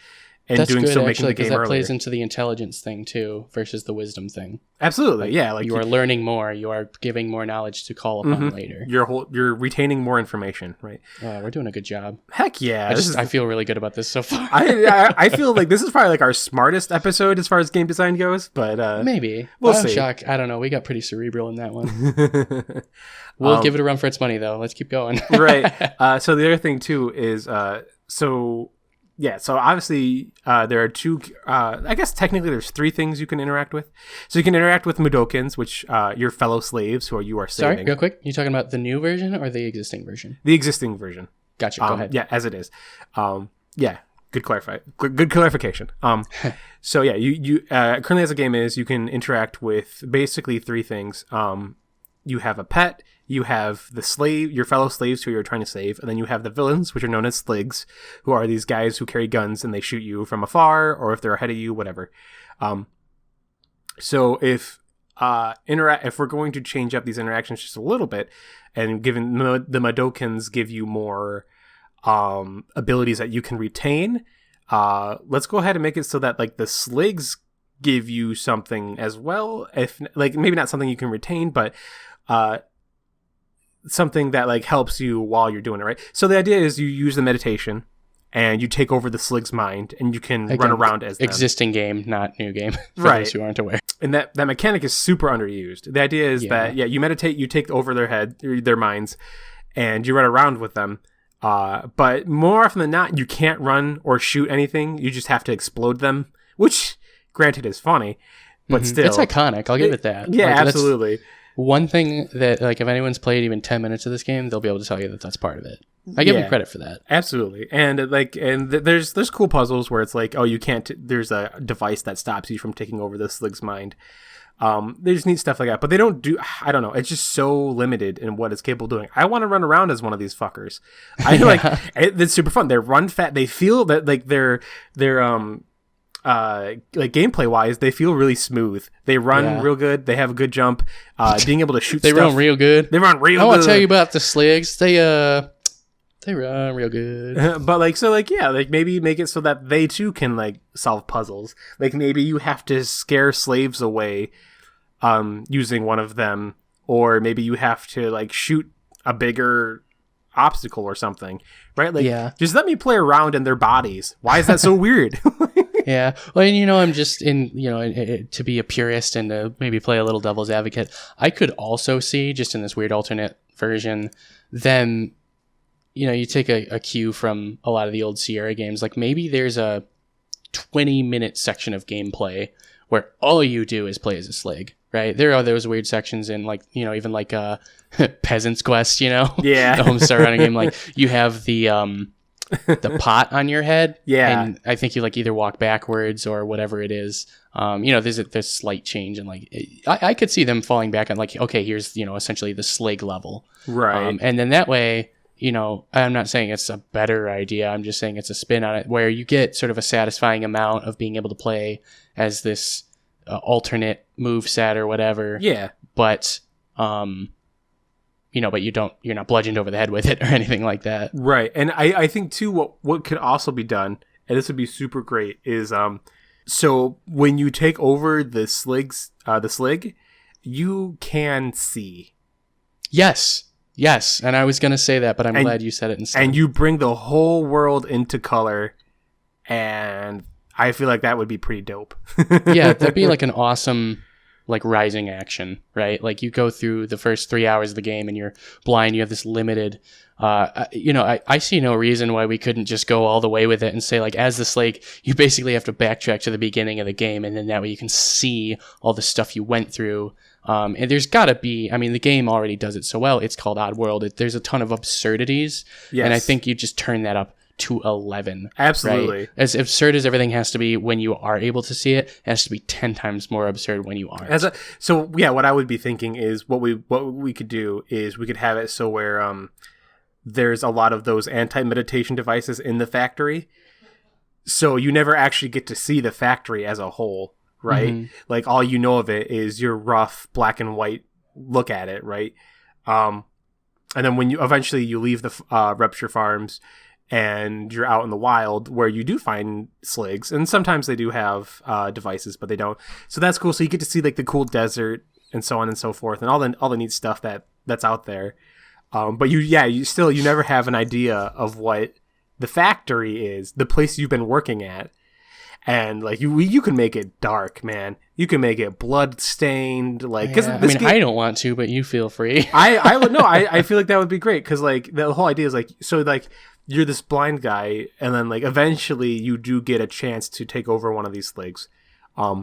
And that's doing good, so, actually, making the game that earlier. plays into the intelligence thing too, versus the wisdom thing. Absolutely, yeah. Like you are learning more, you are giving more knowledge to call upon later. You're retaining more information, right? We're doing a good job. Heck yeah! I feel really good about this so far. I feel like this is probably like our smartest episode as far as game design goes, but maybe we'll see. Bioshock, I don't know. We got pretty cerebral in that one. We'll give it a run for its money, though. Let's keep going. Right. So the other thing too is so obviously there are two, I guess technically there's three things you can interact with. So you can interact with Mudokons, which your fellow slaves who you are saving. Sorry, real quick. You talking about the new version or the existing version? The existing version. Gotcha, go ahead. Yeah, as it is. Good clarification. So yeah, you currently as a game is, you can interact with basically three things. You have a pet, you have the slave, your fellow slaves who you're trying to save, and then you have the villains, which are known as sligs, who are these guys who carry guns and they shoot you from afar, or if they're ahead of you, whatever. So if we're going to change up these interactions just a little bit, and given the Mudokons give you more abilities that you can retain, let's go ahead and make it so that like the sligs give you something as well. If like maybe not something you can retain, but something that like helps you while you're doing it, right? So the idea is you use the meditation and you take over the slig's mind and you can run around as them. Existing game, not new game, for those who aren't aware. And that mechanic is super underused. The idea is that you meditate, you take over their minds, and you run around with them. But more often than not, you can't run or shoot anything. You just have to explode them, which granted is funny, but still, it's iconic. I'll give it that. Yeah, like, absolutely. One thing that, like, if anyone's played even 10 minutes of this game, they'll be able to tell you that that's part of it. I give you credit for that. Absolutely. And there's cool puzzles where it's like, oh, you can't, there's a device that stops you from taking over the slig's mind. There's neat stuff like that, but they don't do, I don't know, it's just so limited in what it's capable of doing. I want to run around as one of these fuckers. It's super fun. They run fat. They feel that like they're like gameplay wise, they feel really smooth. They run real good. They have a good jump. Being able to shoot they run real good. They run real good. I want to tell you about the sligs. They run real good. But like maybe make it so that they too can like solve puzzles. Like maybe you have to scare slaves away using one of them, or maybe you have to like shoot a bigger obstacle or something, right? Like just let me play around in their bodies. Why is that so weird? Yeah. Well, and I'm just to be a purist and to maybe play a little devil's advocate, I could also see, just in this weird alternate version, them, you take a cue from a lot of the old Sierra games, like maybe there's a 20-minute section of gameplay where all you do is play as a slig, right? There are those weird sections in like, even like Peasant's Quest, the Homestar Runner game, like you have the pot on your head, and I think you like either walk backwards or whatever it is. There's a slight change, and like I could see them falling back on like, okay, here's essentially the slig level, right? And then that way, I'm not saying it's a better idea. I'm just saying it's a spin on it where you get sort of a satisfying amount of being able to play as this alternate move set or whatever. Yeah, but but you're not bludgeoned over the head with it or anything like that. Right. And I think too, what could also be done, and this would be super great, is so when you take over the slig, you can see. Yes. And I was going to say that, but I'm glad you said it instead. And you bring the whole world into color, and I feel like that would be pretty dope. Yeah, that'd be like an awesome like rising action, right? Like you go through the first 3 hours of the game and you're blind. You have this limited, I see no reason why we couldn't just go all the way with it and say like, as the slig, you basically have to backtrack to the beginning of the game. And then that way you can see all the stuff you went through. And there's gotta be, the game already does it so well. It's called Oddworld. There's a ton of absurdities. Yes. And I think you just turn that up to 11. Absolutely. Right? As absurd as everything has to be when you are able to see it, it has to be 10 times more absurd when you aren't. What I would be thinking is what we could do is we could have it so where there's a lot of those anti-meditation devices in the factory. So you never actually get to see the factory as a whole, right? Mm-hmm. Like all you know of it is your rough black and white look at it, right? And then when you eventually you leave the Rupture Farms and you're out in the wild where you do find sligs, and sometimes they do have devices, but they don't. So that's cool. So you get to see like the cool desert and so on and so forth, and all the neat stuff that's out there. But you never have an idea of what the factory is, the place you've been working at. And like you can make it dark, man. You can make it blood stained, like because I don't want to, but you feel free. I feel like that would be great because like the whole idea is like so like you're this blind guy, and then like eventually you do get a chance to take over one of these sligs.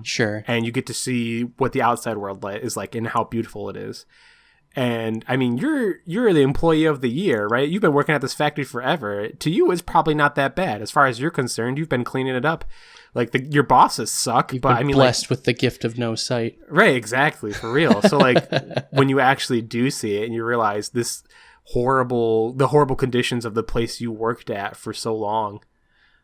Sure. And you get to see what the outside world is like and how beautiful it is. And I mean, you're the employee of the year, right? You've been working at this factory forever. To you, it's probably not that bad as far as you're concerned. You've been cleaning it up. Like your bosses suck, You've but been blessed with the gift of no sight. Right, exactly, for real. So like when you actually do see it and you realize the horrible conditions of the place you worked at for so long.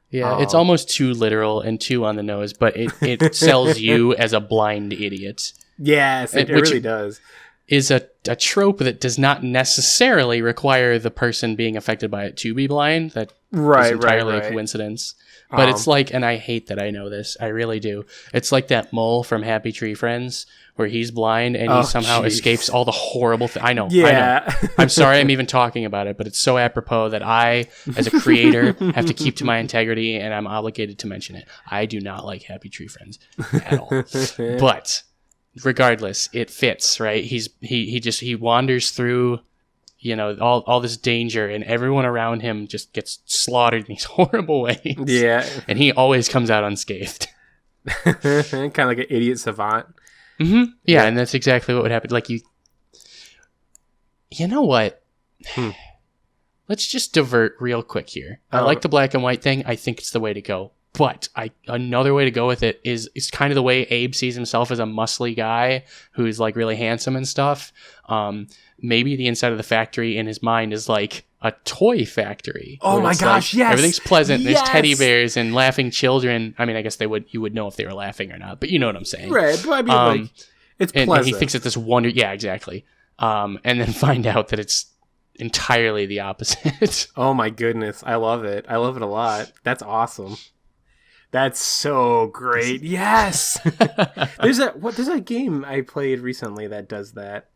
Yeah, it's almost too literal and too on the nose, but it sells you as a blind idiot. Yes, it really does. Is a trope that does not necessarily require the person being affected by it to be blind. That is entirely a coincidence. But it's like, and I hate that I know this, I really do. It's like that mole from Happy Tree Friends, where he's blind and he somehow escapes all the horrible things. I know. I'm sorry I'm even talking about it, but it's so apropos that I, as a creator, have to keep to my integrity, and I'm obligated to mention it. I do not like Happy Tree Friends at all. But regardless, it fits, right? He wanders through, all this danger, and everyone around him just gets slaughtered in these horrible ways. Yeah. And he always comes out unscathed. Kind of like an idiot savant. Mm-hmm. Yeah, and that's exactly what would happen. Like you know what? Let's just divert real quick here. I like the black and white thing. I think it's the way to go. But another way to go with it is kind of the way Abe sees himself as a muscly guy who's like really handsome and stuff. Maybe the inside of the factory in his mind is like a toy factory. Oh my gosh, yes. Everything's pleasant. Yes. There's teddy bears and laughing children. I mean, I guess you would know if they were laughing or not, but you know what I'm saying. Right, but I mean, like, it's pleasant. And he thinks it's this wonder. Yeah, exactly. And then find out that it's entirely the opposite. Oh my goodness. I love it. I love it a lot. That's awesome. That's so great. Yes. There's a game I played recently that does that.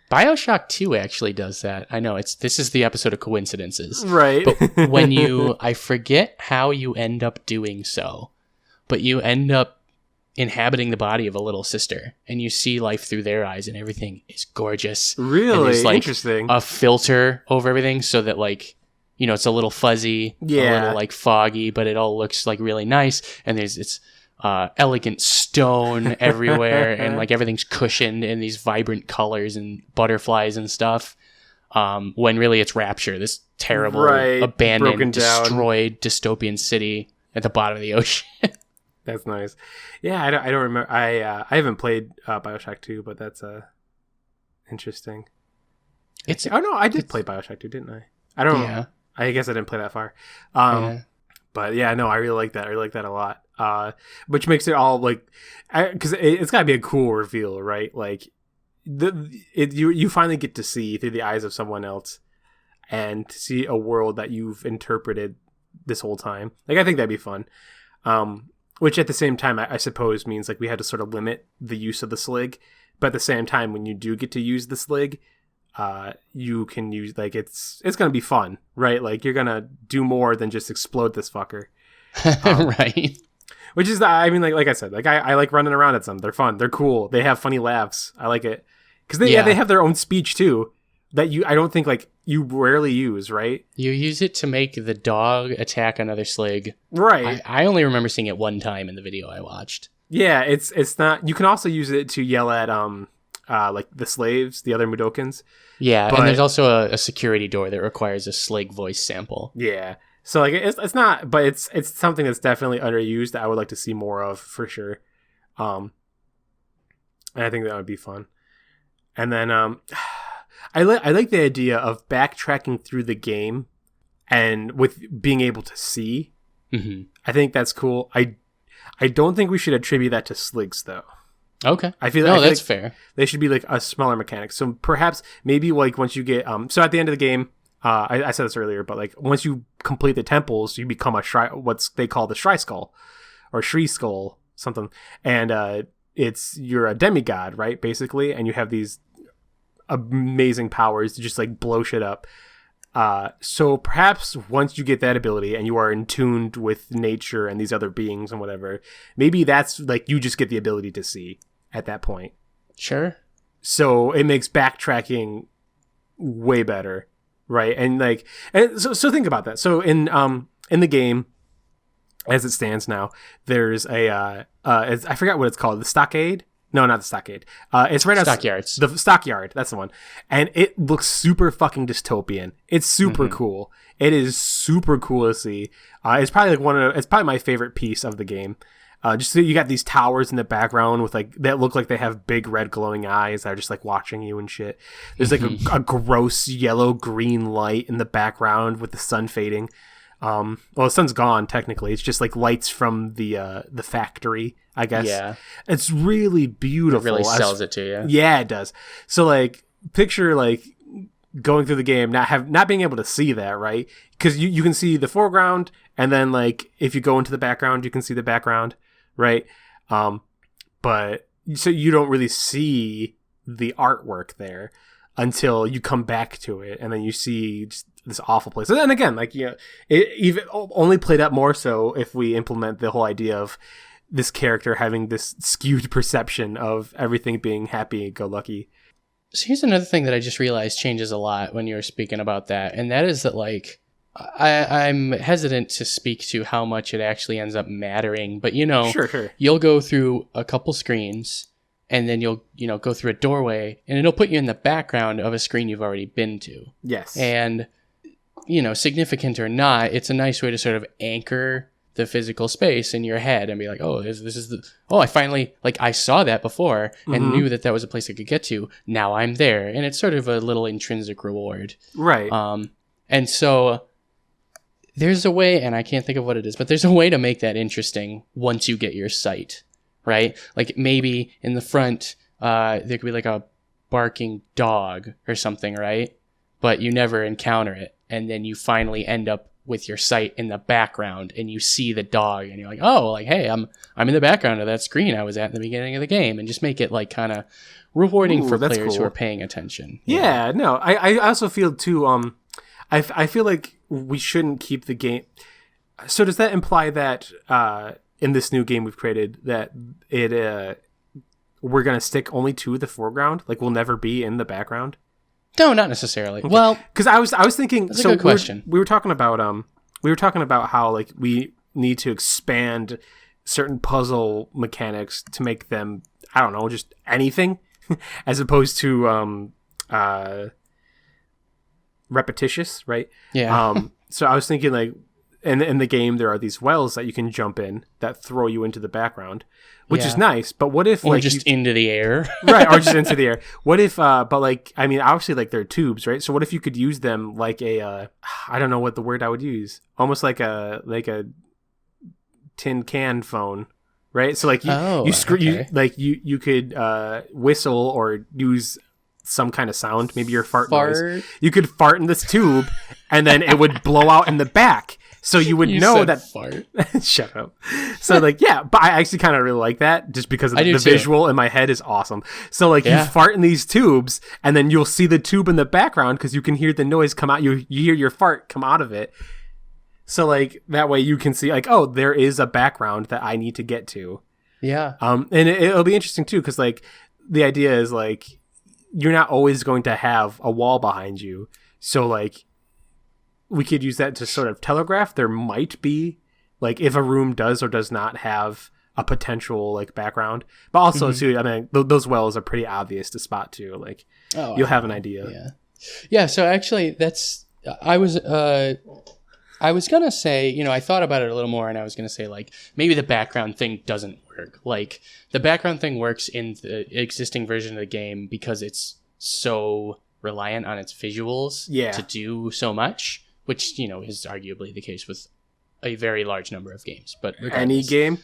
BioShock 2 actually does that. I know this is the episode of coincidences. Right. But when I forget how you end up doing so, but you end up inhabiting the body of a little sister and you see life through their eyes and everything is gorgeous. Really? And there's like interesting. A filter over everything so that like, it's a little fuzzy, a little like foggy, but it all looks like really nice. And there's this elegant stone everywhere, and like everything's cushioned in these vibrant colors and butterflies and stuff. When really it's Rapture, this terrible, abandoned, destroyed dystopian city at the bottom of the ocean. That's nice. Yeah, I don't remember. I haven't played BioShock 2, but that's interesting. I did play BioShock 2, didn't I? I don't know. I guess I didn't play that far. But yeah, no, I really like that. I really like that a lot. Which makes it all like, because it's got to be a cool reveal, right? Like, you finally get to see through the eyes of someone else, and to see a world that you've interpreted this whole time. Like, I think that'd be fun. Which at the same time, I suppose means like we had to sort of limit the use of the slig. But at the same time, when you do get to use the slig, you can use, like, it's going to be fun, right? Like, you're going to do more than just explode this fucker. Right. Which is, I mean, like I said, like I like running around at them. They're fun. They're cool. They have funny laughs. I like it. Because they have their own speech too that I don't think like you rarely use, right? You use it to make the dog attack another slig. Right. I only remember seeing it one time in the video I watched. Yeah, it's not, you can also use it to yell at like the slaves, the other Mudokons. Yeah, and there's also a security door that requires a slig voice sample. Yeah. So like it's not, but it's something that's definitely underused that I would like to see more of for sure. And I think that would be fun. And then I like the idea of backtracking through the game and with being able to see I think that's cool. I don't think we should attribute that to Sligs though. Okay. I feel that's fair. They should be like a smaller mechanic. So perhaps maybe like once you get so at the end of the game, I said this earlier, but like once you complete the temples, you become a what's they call the Shri Skull or Shri Skull something, and you're a demigod, right? Basically, and you have these amazing powers to just like blow shit up. So perhaps once you get that ability and you are in tuned with nature and these other beings and whatever, maybe that's like you just get the ability to see at that point. Sure. So it makes backtracking way better, right? And like, and so think about that. So in the game, as it stands now, there's I forgot what it's called, the stockade. No, not the stockade. It's right outside Stockyards. The stockyard. That's the one. And it looks super fucking dystopian. It's super cool. It is super cool to see. It's probably like it's probably my favorite piece of the game. Just so you got these towers in the background with like that look like they have big red glowing eyes that are just like watching you and shit. There's like a gross yellow green light in the background with the sun fading. Well, the sun's gone technically. It's just like lights from the factory, I guess. Yeah, it's really beautiful. It really sells it to you. Yeah, it does. So like, picture like going through the game, not being able to see that, right? Because you can see the foreground, and then like if you go into the background, you can see the background, right? But so you don't really see the artwork there until you come back to it, and then you see just this awful place. And then again, like, you know, it even only played up more so if we implement the whole idea of this character having this skewed perception of everything being happy-go-lucky. So here's another thing that I just realized changes a lot when you were speaking about that, and that is that, like, I'm hesitant to speak to how much it actually ends up mattering, but, you know, sure. You'll go through a couple screens, and then you'll, you know, go through a doorway, and it'll put you in the background of a screen you've already been to. Yes. And, you know, significant or not, it's a nice way to sort of anchor the physical space in your head and be like, oh, this is I finally, like, I saw that before and knew that was a place I could get to. Now I'm there. And it's sort of a little intrinsic reward. Right. And so there's a way, and I can't think of what it is, but there's a way to make that interesting once you get your sight, right? Like maybe in the front, there could be like a barking dog or something, right? But you never encounter it. And then you finally end up with your sight in the background and you see the dog and you're like, oh, like, hey, I'm in the background of that screen I was at in the beginning of the game, and just make it like kind of rewarding for players who are paying attention. Yeah, no, I also feel too, I feel like we shouldn't keep the game. So does that imply that in this new game we've created that we're going to stick only to the foreground? Like we'll never be in the background? No, not necessarily. Okay. Well, because I was thinking. That's a good question. We were talking about how like we need to expand certain puzzle mechanics to make them, I don't know, just anything, as opposed to repetitious, right? Yeah. So I was thinking like, in the game there are these wells that you can jump in that throw you into the background, which is nice. But what if or just into the air, right? Or just into the air. What if? But like, I mean, obviously, like they're tubes, right? So what if you could use them like a I don't know what the word I would use, almost like a tin can phone, right? So like you could whistle or use some kind of sound, maybe your fart noise. You could fart in this tube, and then it would blow out in the back. So you would know that fart. Shut up. So like, yeah, but I actually kind of really like that just because of the visual in my head is awesome. So like you fart in these tubes and then you'll see the tube in the background because you can hear the noise come out. You hear your fart come out of it. So like that way you can see like, oh, there is a background that I need to get to. Yeah. And it'll be interesting too because like the idea is like you're not always going to have a wall behind you. So like we could use that to sort of telegraph there might be like if a room does or does not have a potential like background, but also too, I mean, those wells are pretty obvious to spot too. Like you'll have an idea. Yeah. So actually I was gonna say, you know, I thought about it a little more and I was gonna say like maybe the background thing doesn't work. Like the background thing works in the existing version of the game because it's so reliant on its visuals to do so much. Which, you know, is arguably the case with a very large number of games. But any game.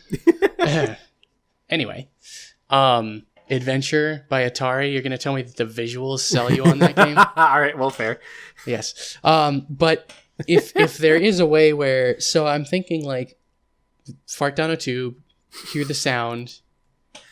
Anyway, Adventure by Atari. You're going to tell me that the visuals sell you on that game? All right, well, fair. Yes. But if there is a way where, so I'm thinking like fart down a tube, hear the sound,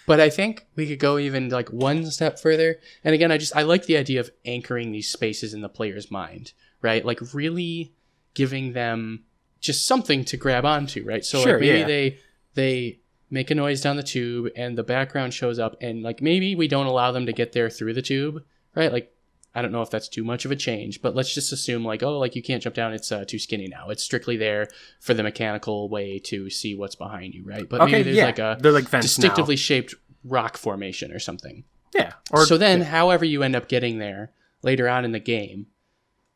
but I think we could go even like one step further. And again, I like the idea of anchoring these spaces in the player's mind, right? Like really giving them just something to grab onto, right? So sure, like maybe they make a noise down the tube and the background shows up, and like maybe we don't allow them to get there through the tube, right? Like I don't know if that's too much of a change, but let's just assume like, oh, like you can't jump down, it's too skinny now. It's strictly there for the mechanical way to see what's behind you, right? But maybe there's like a they're like distinctively shaped rock formation or something. Yeah. So then however you end up getting there later on in the game,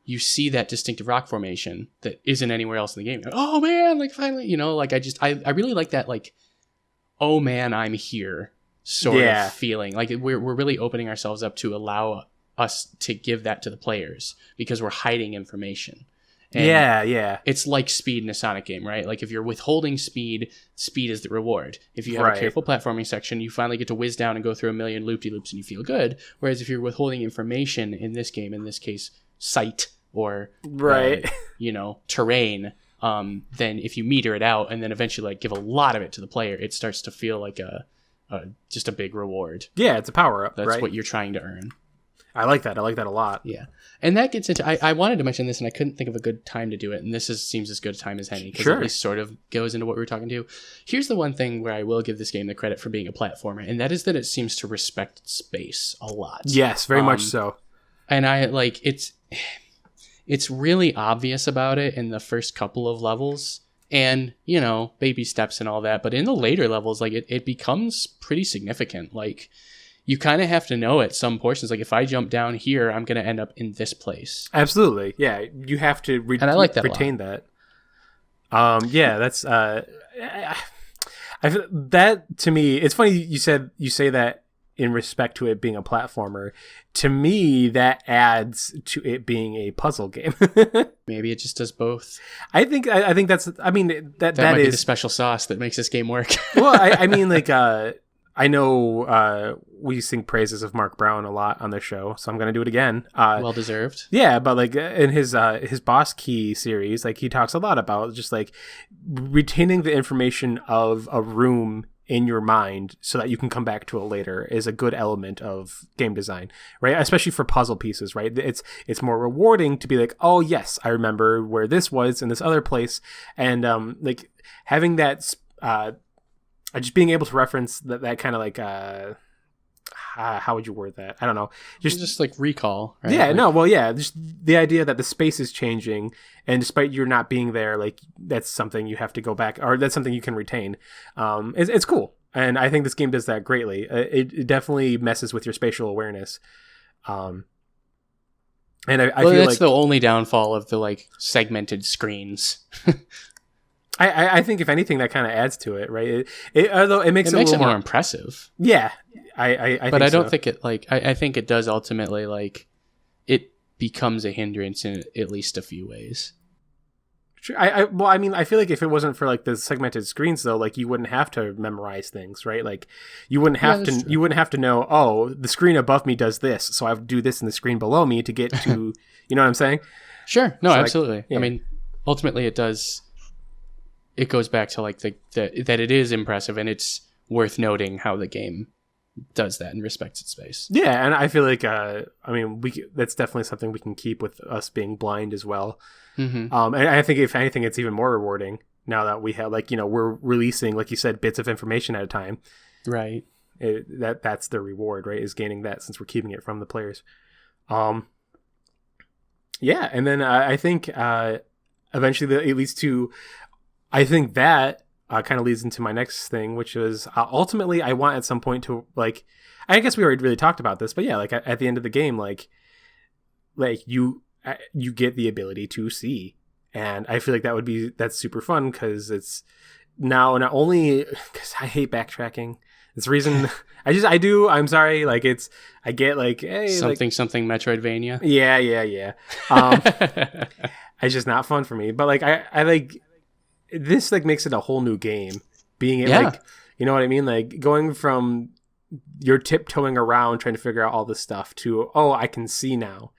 you see that distinctive rock formation that isn't anywhere else in the game. Like, oh man, like finally, you know, like I really like that, like, oh man, I'm here sort of feeling. Like we're really opening ourselves up to allow us to give that to the players because we're hiding information. And it's like speed in a Sonic game, right? Like if you're withholding speed, speed is the reward. If you have a careful platforming section, you finally get to whiz down and go through a million loop-de-loops and you feel good. Whereas if you're withholding information in this game, in this case, sight or you know, terrain, then if you meter it out and then eventually like give a lot of it to the player, it starts to feel like just a big reward. Yeah, it's a power up. That's what you're trying to earn. I like that. I like that a lot. Yeah. And that gets into, I wanted to mention this and I couldn't think of a good time to do it. And this seems as good a time as any because it at least sort of goes into what we were talking to. Here's the one thing where I will give this game the credit for being a platformer, and that is that it seems to respect space a lot. Yes, very much so. And I like, it's really obvious about it in the first couple of levels and, you know, baby steps and all that. But in the later levels, like it becomes pretty significant. Like you kind of have to know at some portions, like if I jump down here, I'm going to end up in this place. Absolutely. Yeah. You have to and I like that retain that. Yeah, that's, I feel that to me, it's funny you say that in respect to it being a platformer. To me, that adds to it being a puzzle game. Maybe it just does both. I think that's, I mean, that might is be the special sauce that makes this game work. Well, I mean, like, I know we sing praises of Mark Brown a lot on the show, so I'm going to do it again. Well deserved. Yeah, but like in his Boss Key series, like he talks a lot about just like retaining the information of a room in your mind so that you can come back to it later is a good element of game design, right? Especially for puzzle pieces, right? It's more rewarding to be like, oh yes, I remember where this was in this other place, and like having that just being able to reference that kind of like how would you word that? I don't know. Just like recall, right? Yeah, like, no, well, yeah, just the idea that the space is changing, and despite you not being there, like that's something you have to go back, or that's something you can retain. It's cool, and I think this game does that greatly. It definitely messes with your spatial awareness. And I feel that's like the only downfall of the like segmented screens. I think if anything that kind of adds to it, right? Although it makes it more impressive. Yeah, I but I don't so. think it like I think it does ultimately like it becomes a hindrance in at least a few ways. Sure. I mean, I feel like if it wasn't for like the segmented screens though, like you wouldn't have to memorize things, right? Like you wouldn't have you wouldn't have to know, oh, the screen above me does this, so I have to do this in the screen below me to get to, you know what I'm saying? Sure. No, so absolutely. Like, yeah. I mean, ultimately it does. It goes back to like that it is impressive, and it's worth noting how the game does that and respects its space. Yeah, and I feel like I mean that's definitely something we can keep with us being blind as well. Mm-hmm. And I think if anything, it's even more rewarding now that we have like we're releasing, like you said, bits of information at a time. Right. That's the reward, right? Is gaining that since we're keeping it from the players. Yeah, and then I think eventually it leads to. I think that kind of leads into my next thing, which is ultimately I want at some point to like, I guess we already really talked about this, but yeah, like at the end of the game, like you get the ability to see, and I feel like that's super fun because it's now not only because I hate backtracking. It's the reason I'm sorry. Like I get like, hey, something Metroidvania. Yeah. It's just not fun for me. But like I like. this like makes it a whole new game. Being it like, you know what I mean? Like going from you're tiptoeing around trying to figure out all this stuff to, oh, I can see now.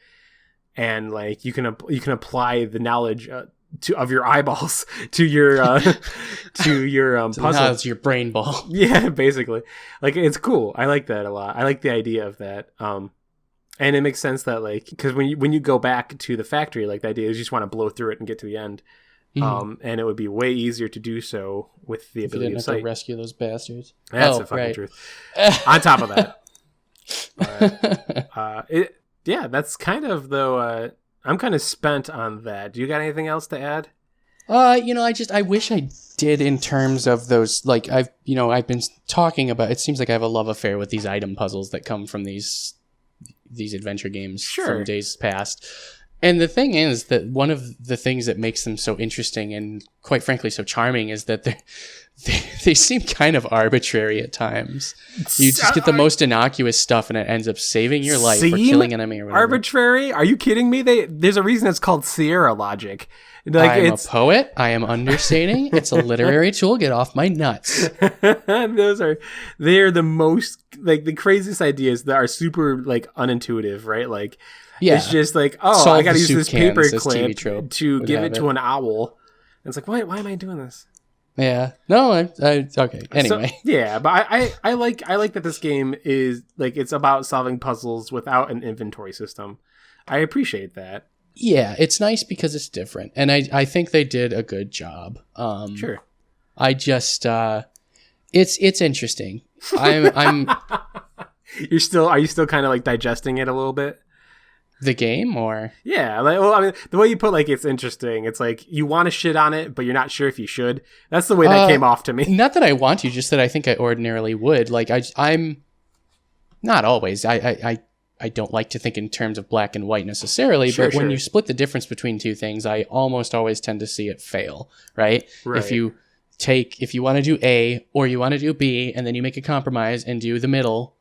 And like you can apply the knowledge of your eyeballs to your puzzle. Now it's your brain ball. Yeah, basically. Like it's cool. I like that a lot. I like the idea of that. And it makes sense that like because when you go back to the factory, like the idea is you just want to blow through it and get to the end. And it would be way easier to do so with the ability of sight. To rescue those bastards. That's the fucking truth. On top of that, that's kind of though. I'm kind of spent on that. Do you got anything else to add? I wish I did in terms of those. Like I've been talking about. It seems like I have a love affair with these item puzzles that come from these adventure games from days past. And the thing is that one of the things that makes them so interesting and quite frankly so charming is that they seem kind of arbitrary at times. You just get the most innocuous stuff and it ends up saving your life or killing an enemy or whatever. Arbitrary? Are you kidding me? There's a reason it's called Sierra logic. Like I'm a poet. I am understating. It's a literary tool. Get off my nuts. They're the most like the craziest ideas that are super like unintuitive, right? Like it's just like, oh, I gotta use this paper clip to give it to an owl. And it's like, why am I doing this? Yeah. No, okay. Anyway. So, yeah, but I like that this game is like it's about solving puzzles without an inventory system. I appreciate that. Yeah, it's nice because it's different. And I think they did a good job. Sure. I just it's interesting. I'm are you still kind of like digesting it a little bit? The game or yeah, like well, I mean the way you put like it's interesting. It's like you want to shit on it, but you're not sure if you should. That's the way that came off to me. Not that I want to, just that I think I ordinarily would. Like I'm not always. I don't like to think in terms of black and white necessarily, but when you split the difference between two things, I almost always tend to see it fail. Right? If you want to do A or you want to do B, and then you make a compromise and do the middle.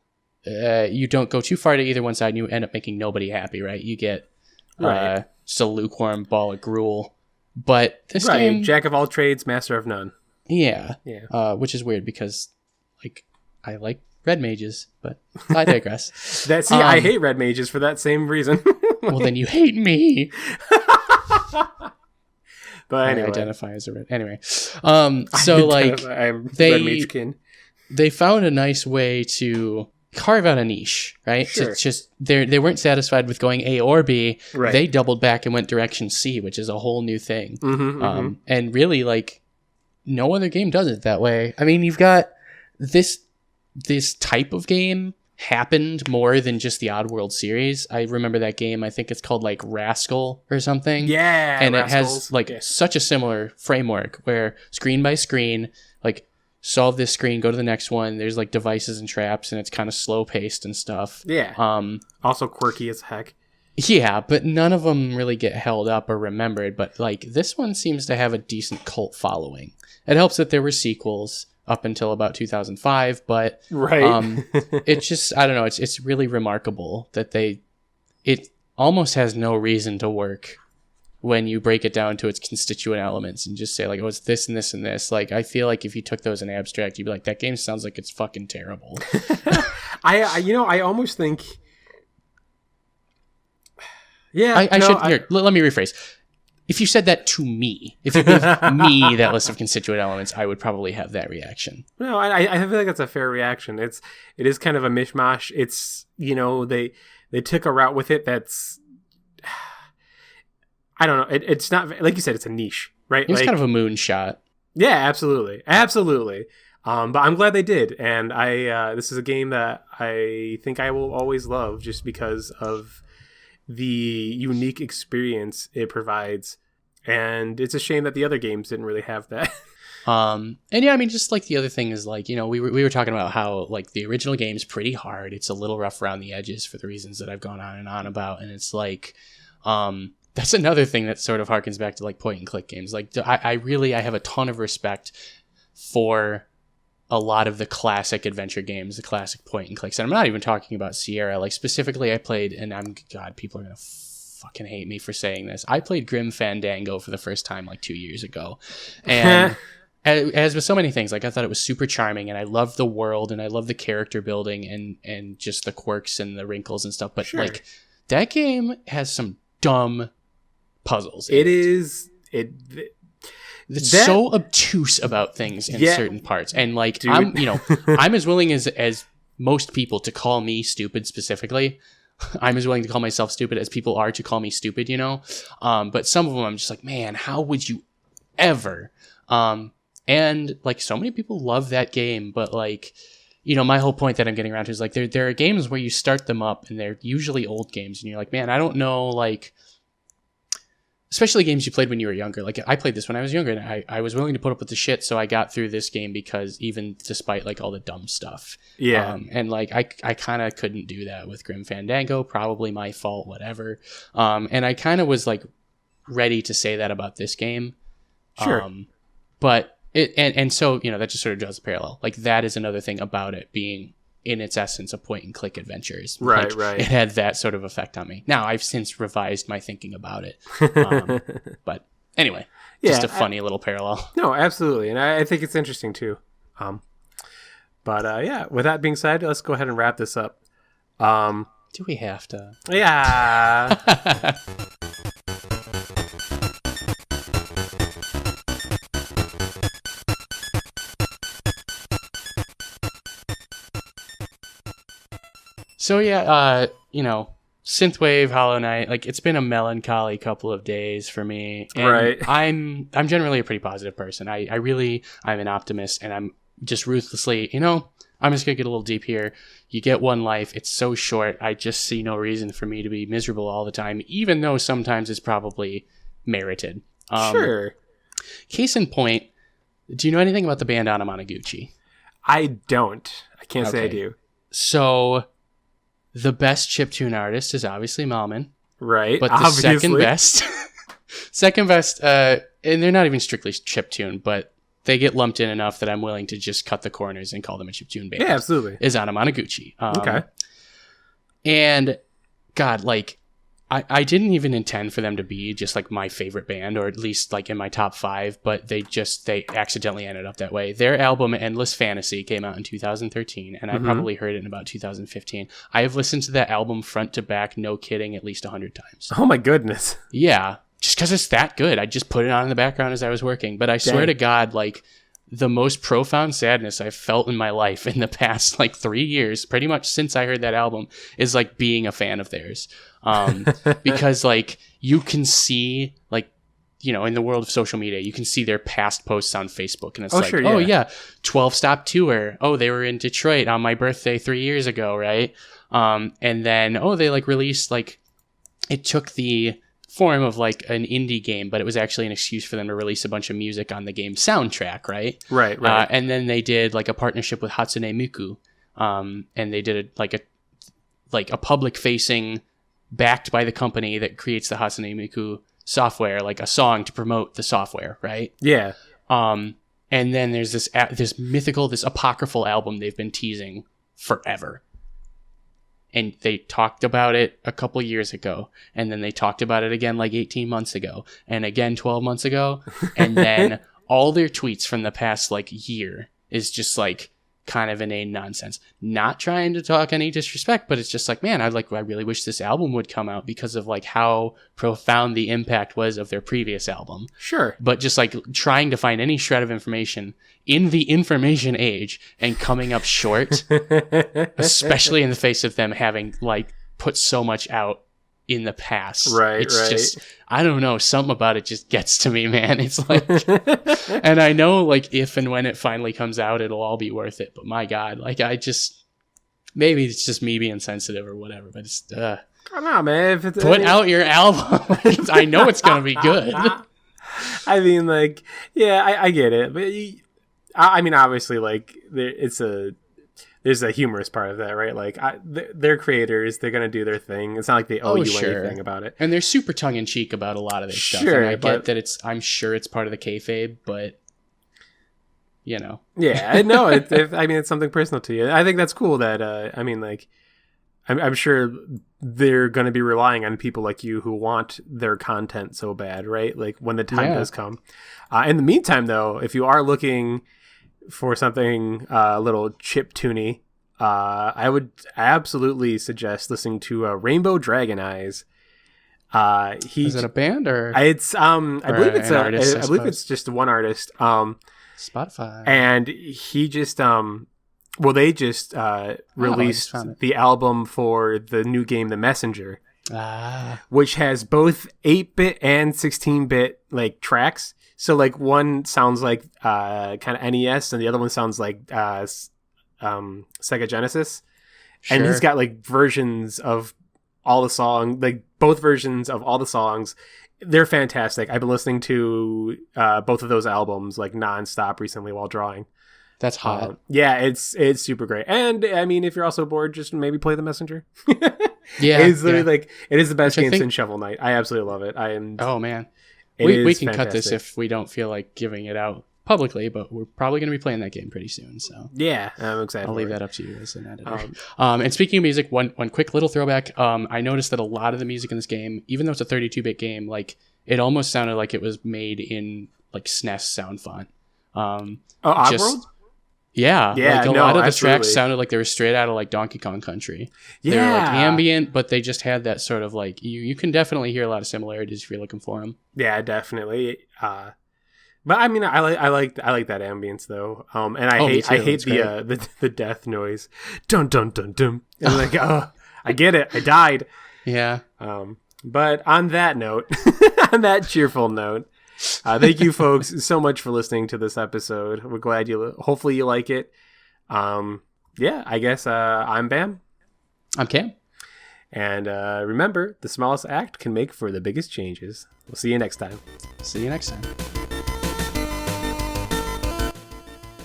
You don't go too far to either one side and you end up making nobody happy, right? You get just a lukewarm ball of gruel. But this game... Jack of all trades, master of none. Yeah. Which is weird because like I like red mages, but I digress. I hate red mages for that same reason. Well, then you hate me. But anyway. I identify as a red... Anyway. So like... I'm red mage kin. They found a nice way to... carve out a niche, right? Sure. It's just they weren't satisfied with going A or B. Right. They doubled back and went direction C, which is a whole new thing. And really, like, no other game does it that way. I mean, you've got this type of game happened more than just the Oddworld series. I remember that game. I think it's called like Rascal or something. Yeah, and Rascals. It has like such a similar framework where screen by screen, like. Solve this screen, go to the next one. There's like devices and traps, and it's kind of slow paced and stuff. Yeah. Also quirky as heck. Yeah, but none of them really get held up or remembered. But like this one seems to have a decent cult following. It helps that there were sequels up until about 2005, but it's just I don't know. It's really remarkable that it almost has no reason to work. When you break it down to its constituent elements and just say like, oh, it's this and this and this. Like, I feel like if you took those in abstract, you'd be like, that game sounds like it's fucking terrible. I almost think, yeah. Let me rephrase. If you said that to me, if you gave me that list of constituent elements, I would probably have that reaction. No, I feel like that's a fair reaction. It is kind of a mishmash. It's, they took a route with it that's, I don't know. It's not like you said. It's a niche, right? It's kind of a moonshot. Yeah, absolutely. But I'm glad they did, and this is a game that I think I will always love, just because of the unique experience it provides. And it's a shame that the other games didn't really have that. And yeah, I mean, just like the other thing is like, we were talking about how like the original game's pretty hard. It's a little rough around the edges for the reasons that I've gone on and on about, and it's like, that's another thing that sort of harkens back to like point and click games. Like I have a ton of respect for a lot of the classic adventure games, the classic point and clicks. And I'm not even talking about Sierra. Like specifically I played, and people are going to fucking hate me for saying this. I played Grim Fandango for the first time like 2 years ago. And as with so many things, like I thought it was super charming, and I loved the world, and I loved the character building and just the quirks and the wrinkles and stuff. But like that game has some dumb puzzles. It's so obtuse about things in certain parts. And like, dude. I'm as willing as most people to call me stupid specifically. I'm as willing to call myself stupid as people are to call me stupid, but some of them I'm just like, man, how would you ever? And like so many people love that game, but like, my whole point that I'm getting around to is like, there are games where you start them up and they're usually old games and you're like, man, I don't know, like, especially games you played when you were younger. Like I played this when I was younger, and I was willing to put up with the shit, so I got through this game because even despite like all the dumb stuff. Yeah. And like I kind of couldn't do that with Grim Fandango, probably my fault, whatever. And I kind of was like ready to say that about this game. Sure. But so that just sort of draws a parallel. Like that is another thing about it being in its essence a point and click adventures. Right. It had that sort of effect on me. Now I've since revised my thinking about it. But anyway, just a funny little parallel. No, absolutely. And I think it's interesting too. But with that being said, let's go ahead and wrap this up. Do we have to? Yeah. So synthwave, Hollow Knight, like it's been a melancholy couple of days for me. And right. I'm generally a pretty positive person. I'm an optimist, and I'm just ruthlessly, I'm just gonna get a little deep here. You get one life, it's so short. I just see no reason for me to be miserable all the time, even though sometimes it's probably merited. Sure. Case in point, do you know anything about the band Anamanaguchi? I don't. I can't say I do. So the best chiptune artist is obviously Malman. Right. But the second best, and they're not even strictly chiptune, but they get lumped in enough that I'm willing to just cut the corners and call them a chiptune band. Yeah, absolutely. Is Anamanaguchi. Okay. And God, like, I didn't even intend for them to be just like my favorite band, or at least like in my top 5, but they accidentally ended up that way. Their album Endless Fantasy came out in 2013, and I probably heard it in about 2015. I have listened to that album front to back, no kidding, at least 100 times. Oh my goodness. Yeah, just because it's that good. I just put it on in the background as I was working. But I swear to God, like, the most profound sadness I've felt in my life in the past like 3 years, pretty much since I heard that album, is like being a fan of theirs. Because like you can see, like, in the world of social media, you can see their past posts on Facebook, and it's 12-stop tour. Oh, they were in Detroit on my birthday 3 years ago, right? And then they like released, like, it took the form of like an indie game, but it was actually an excuse for them to release a bunch of music on the game soundtrack, right? Right. And then they did like a partnership with Hatsune Miku, and they did a public facing, backed by the company that creates the Hatsune Miku software, like a song to promote the software, right? Yeah. And then there's this mythical, this apocryphal album they've been teasing forever. And they talked about it a couple years ago, and then they talked about it again like 18 months ago, and again 12 months ago, and then all their tweets from the past like year is just like kind of inane nonsense. Not trying to talk any disrespect, but it's just like, man, I really wish this album would come out because of like how profound the impact was of their previous album. Sure. But just like trying to find any shred of information in the information age and coming up short, especially in the face of them having like put so much out in the past. Right. It's just, I don't know, something about it just gets to me, man. It's like, and I know like if and when it finally comes out, it'll all be worth it. But my God, like maybe it's just me being sensitive or whatever, but it's, come on, man. Put out your album. I know it's going to be good. I mean, like, yeah, I get it. But I mean, obviously, like, there's a humorous part of that, right? Like, they're creators; they're gonna do their thing. It's not like they owe you anything about it. And they're super tongue in cheek about a lot of their stuff. And I get that I'm sure it's part of the kayfabe, but Yeah, no, I mean, it's something personal to you. I think that's cool. That I mean, like, I'm sure they're going to be relying on people like you who want their content so bad, right? Like when the time does come. In the meantime, though, if you are looking for something a little chiptune-y, I would absolutely suggest listening to Rainbow Dragon Eyes. Is it a band or it's I believe it's artist, I believe it's just one artist. Spotify. And he just they just released the album for the new game The Messenger. Which has both 8-bit and 16-bit like tracks. So like one sounds like kind of NES and the other one sounds like Sega Genesis. Sure. And he's got like versions of all the songs, like both versions of all the songs. They're fantastic. I've been listening to both of those albums like nonstop recently while drawing. That's hot. Yeah, it's super great. And I mean, if you're also bored, just maybe play The Messenger. Yeah, it's literally like it is the best game since Shovel Knight. I absolutely love it. Oh man, we can cut this if we don't feel like giving it out publicly, but we're probably going to be playing that game pretty soon. So yeah, I'm excited. I'll leave that up to you as an editor. And speaking of music, one quick little throwback. I noticed that a lot of the music in this game, even though it's a 32-bit game, like it almost sounded like it was made in like SNES sound font. Oddworld? Yeah, like a lot of the tracks sounded like they were straight out of like Donkey Kong Country. Yeah, they were like ambient, but they just had that sort of like you can definitely hear a lot of similarities if you're looking for them. Yeah, definitely. But I mean, I like that ambience though. And I hate the death noise, dun dun dun dun. And like, I get it, I died. Yeah. But on that note, on that cheerful note. Thank you folks so much for listening to this episode. We're glad hopefully you like it. Yeah, I guess I'm Bam. I'm Cam. And remember, the smallest act can make for the biggest changes. We'll see you next time.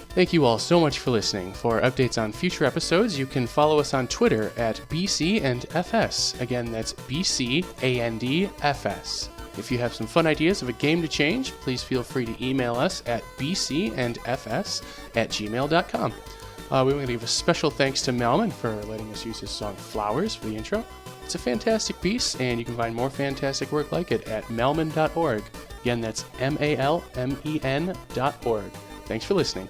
Thank you all so much for listening. For updates on future episodes, you can follow us on Twitter at BCandFS. Again, that's BCandFS. If you have some fun ideas of a game to change, please feel free to email us at bcandfs@gmail.com. We want to give a special thanks to Melman for letting us use his song Flowers for the intro. It's a fantastic piece, and you can find more fantastic work like it at melman.org. Again, that's MALMEN.org. Thanks for listening.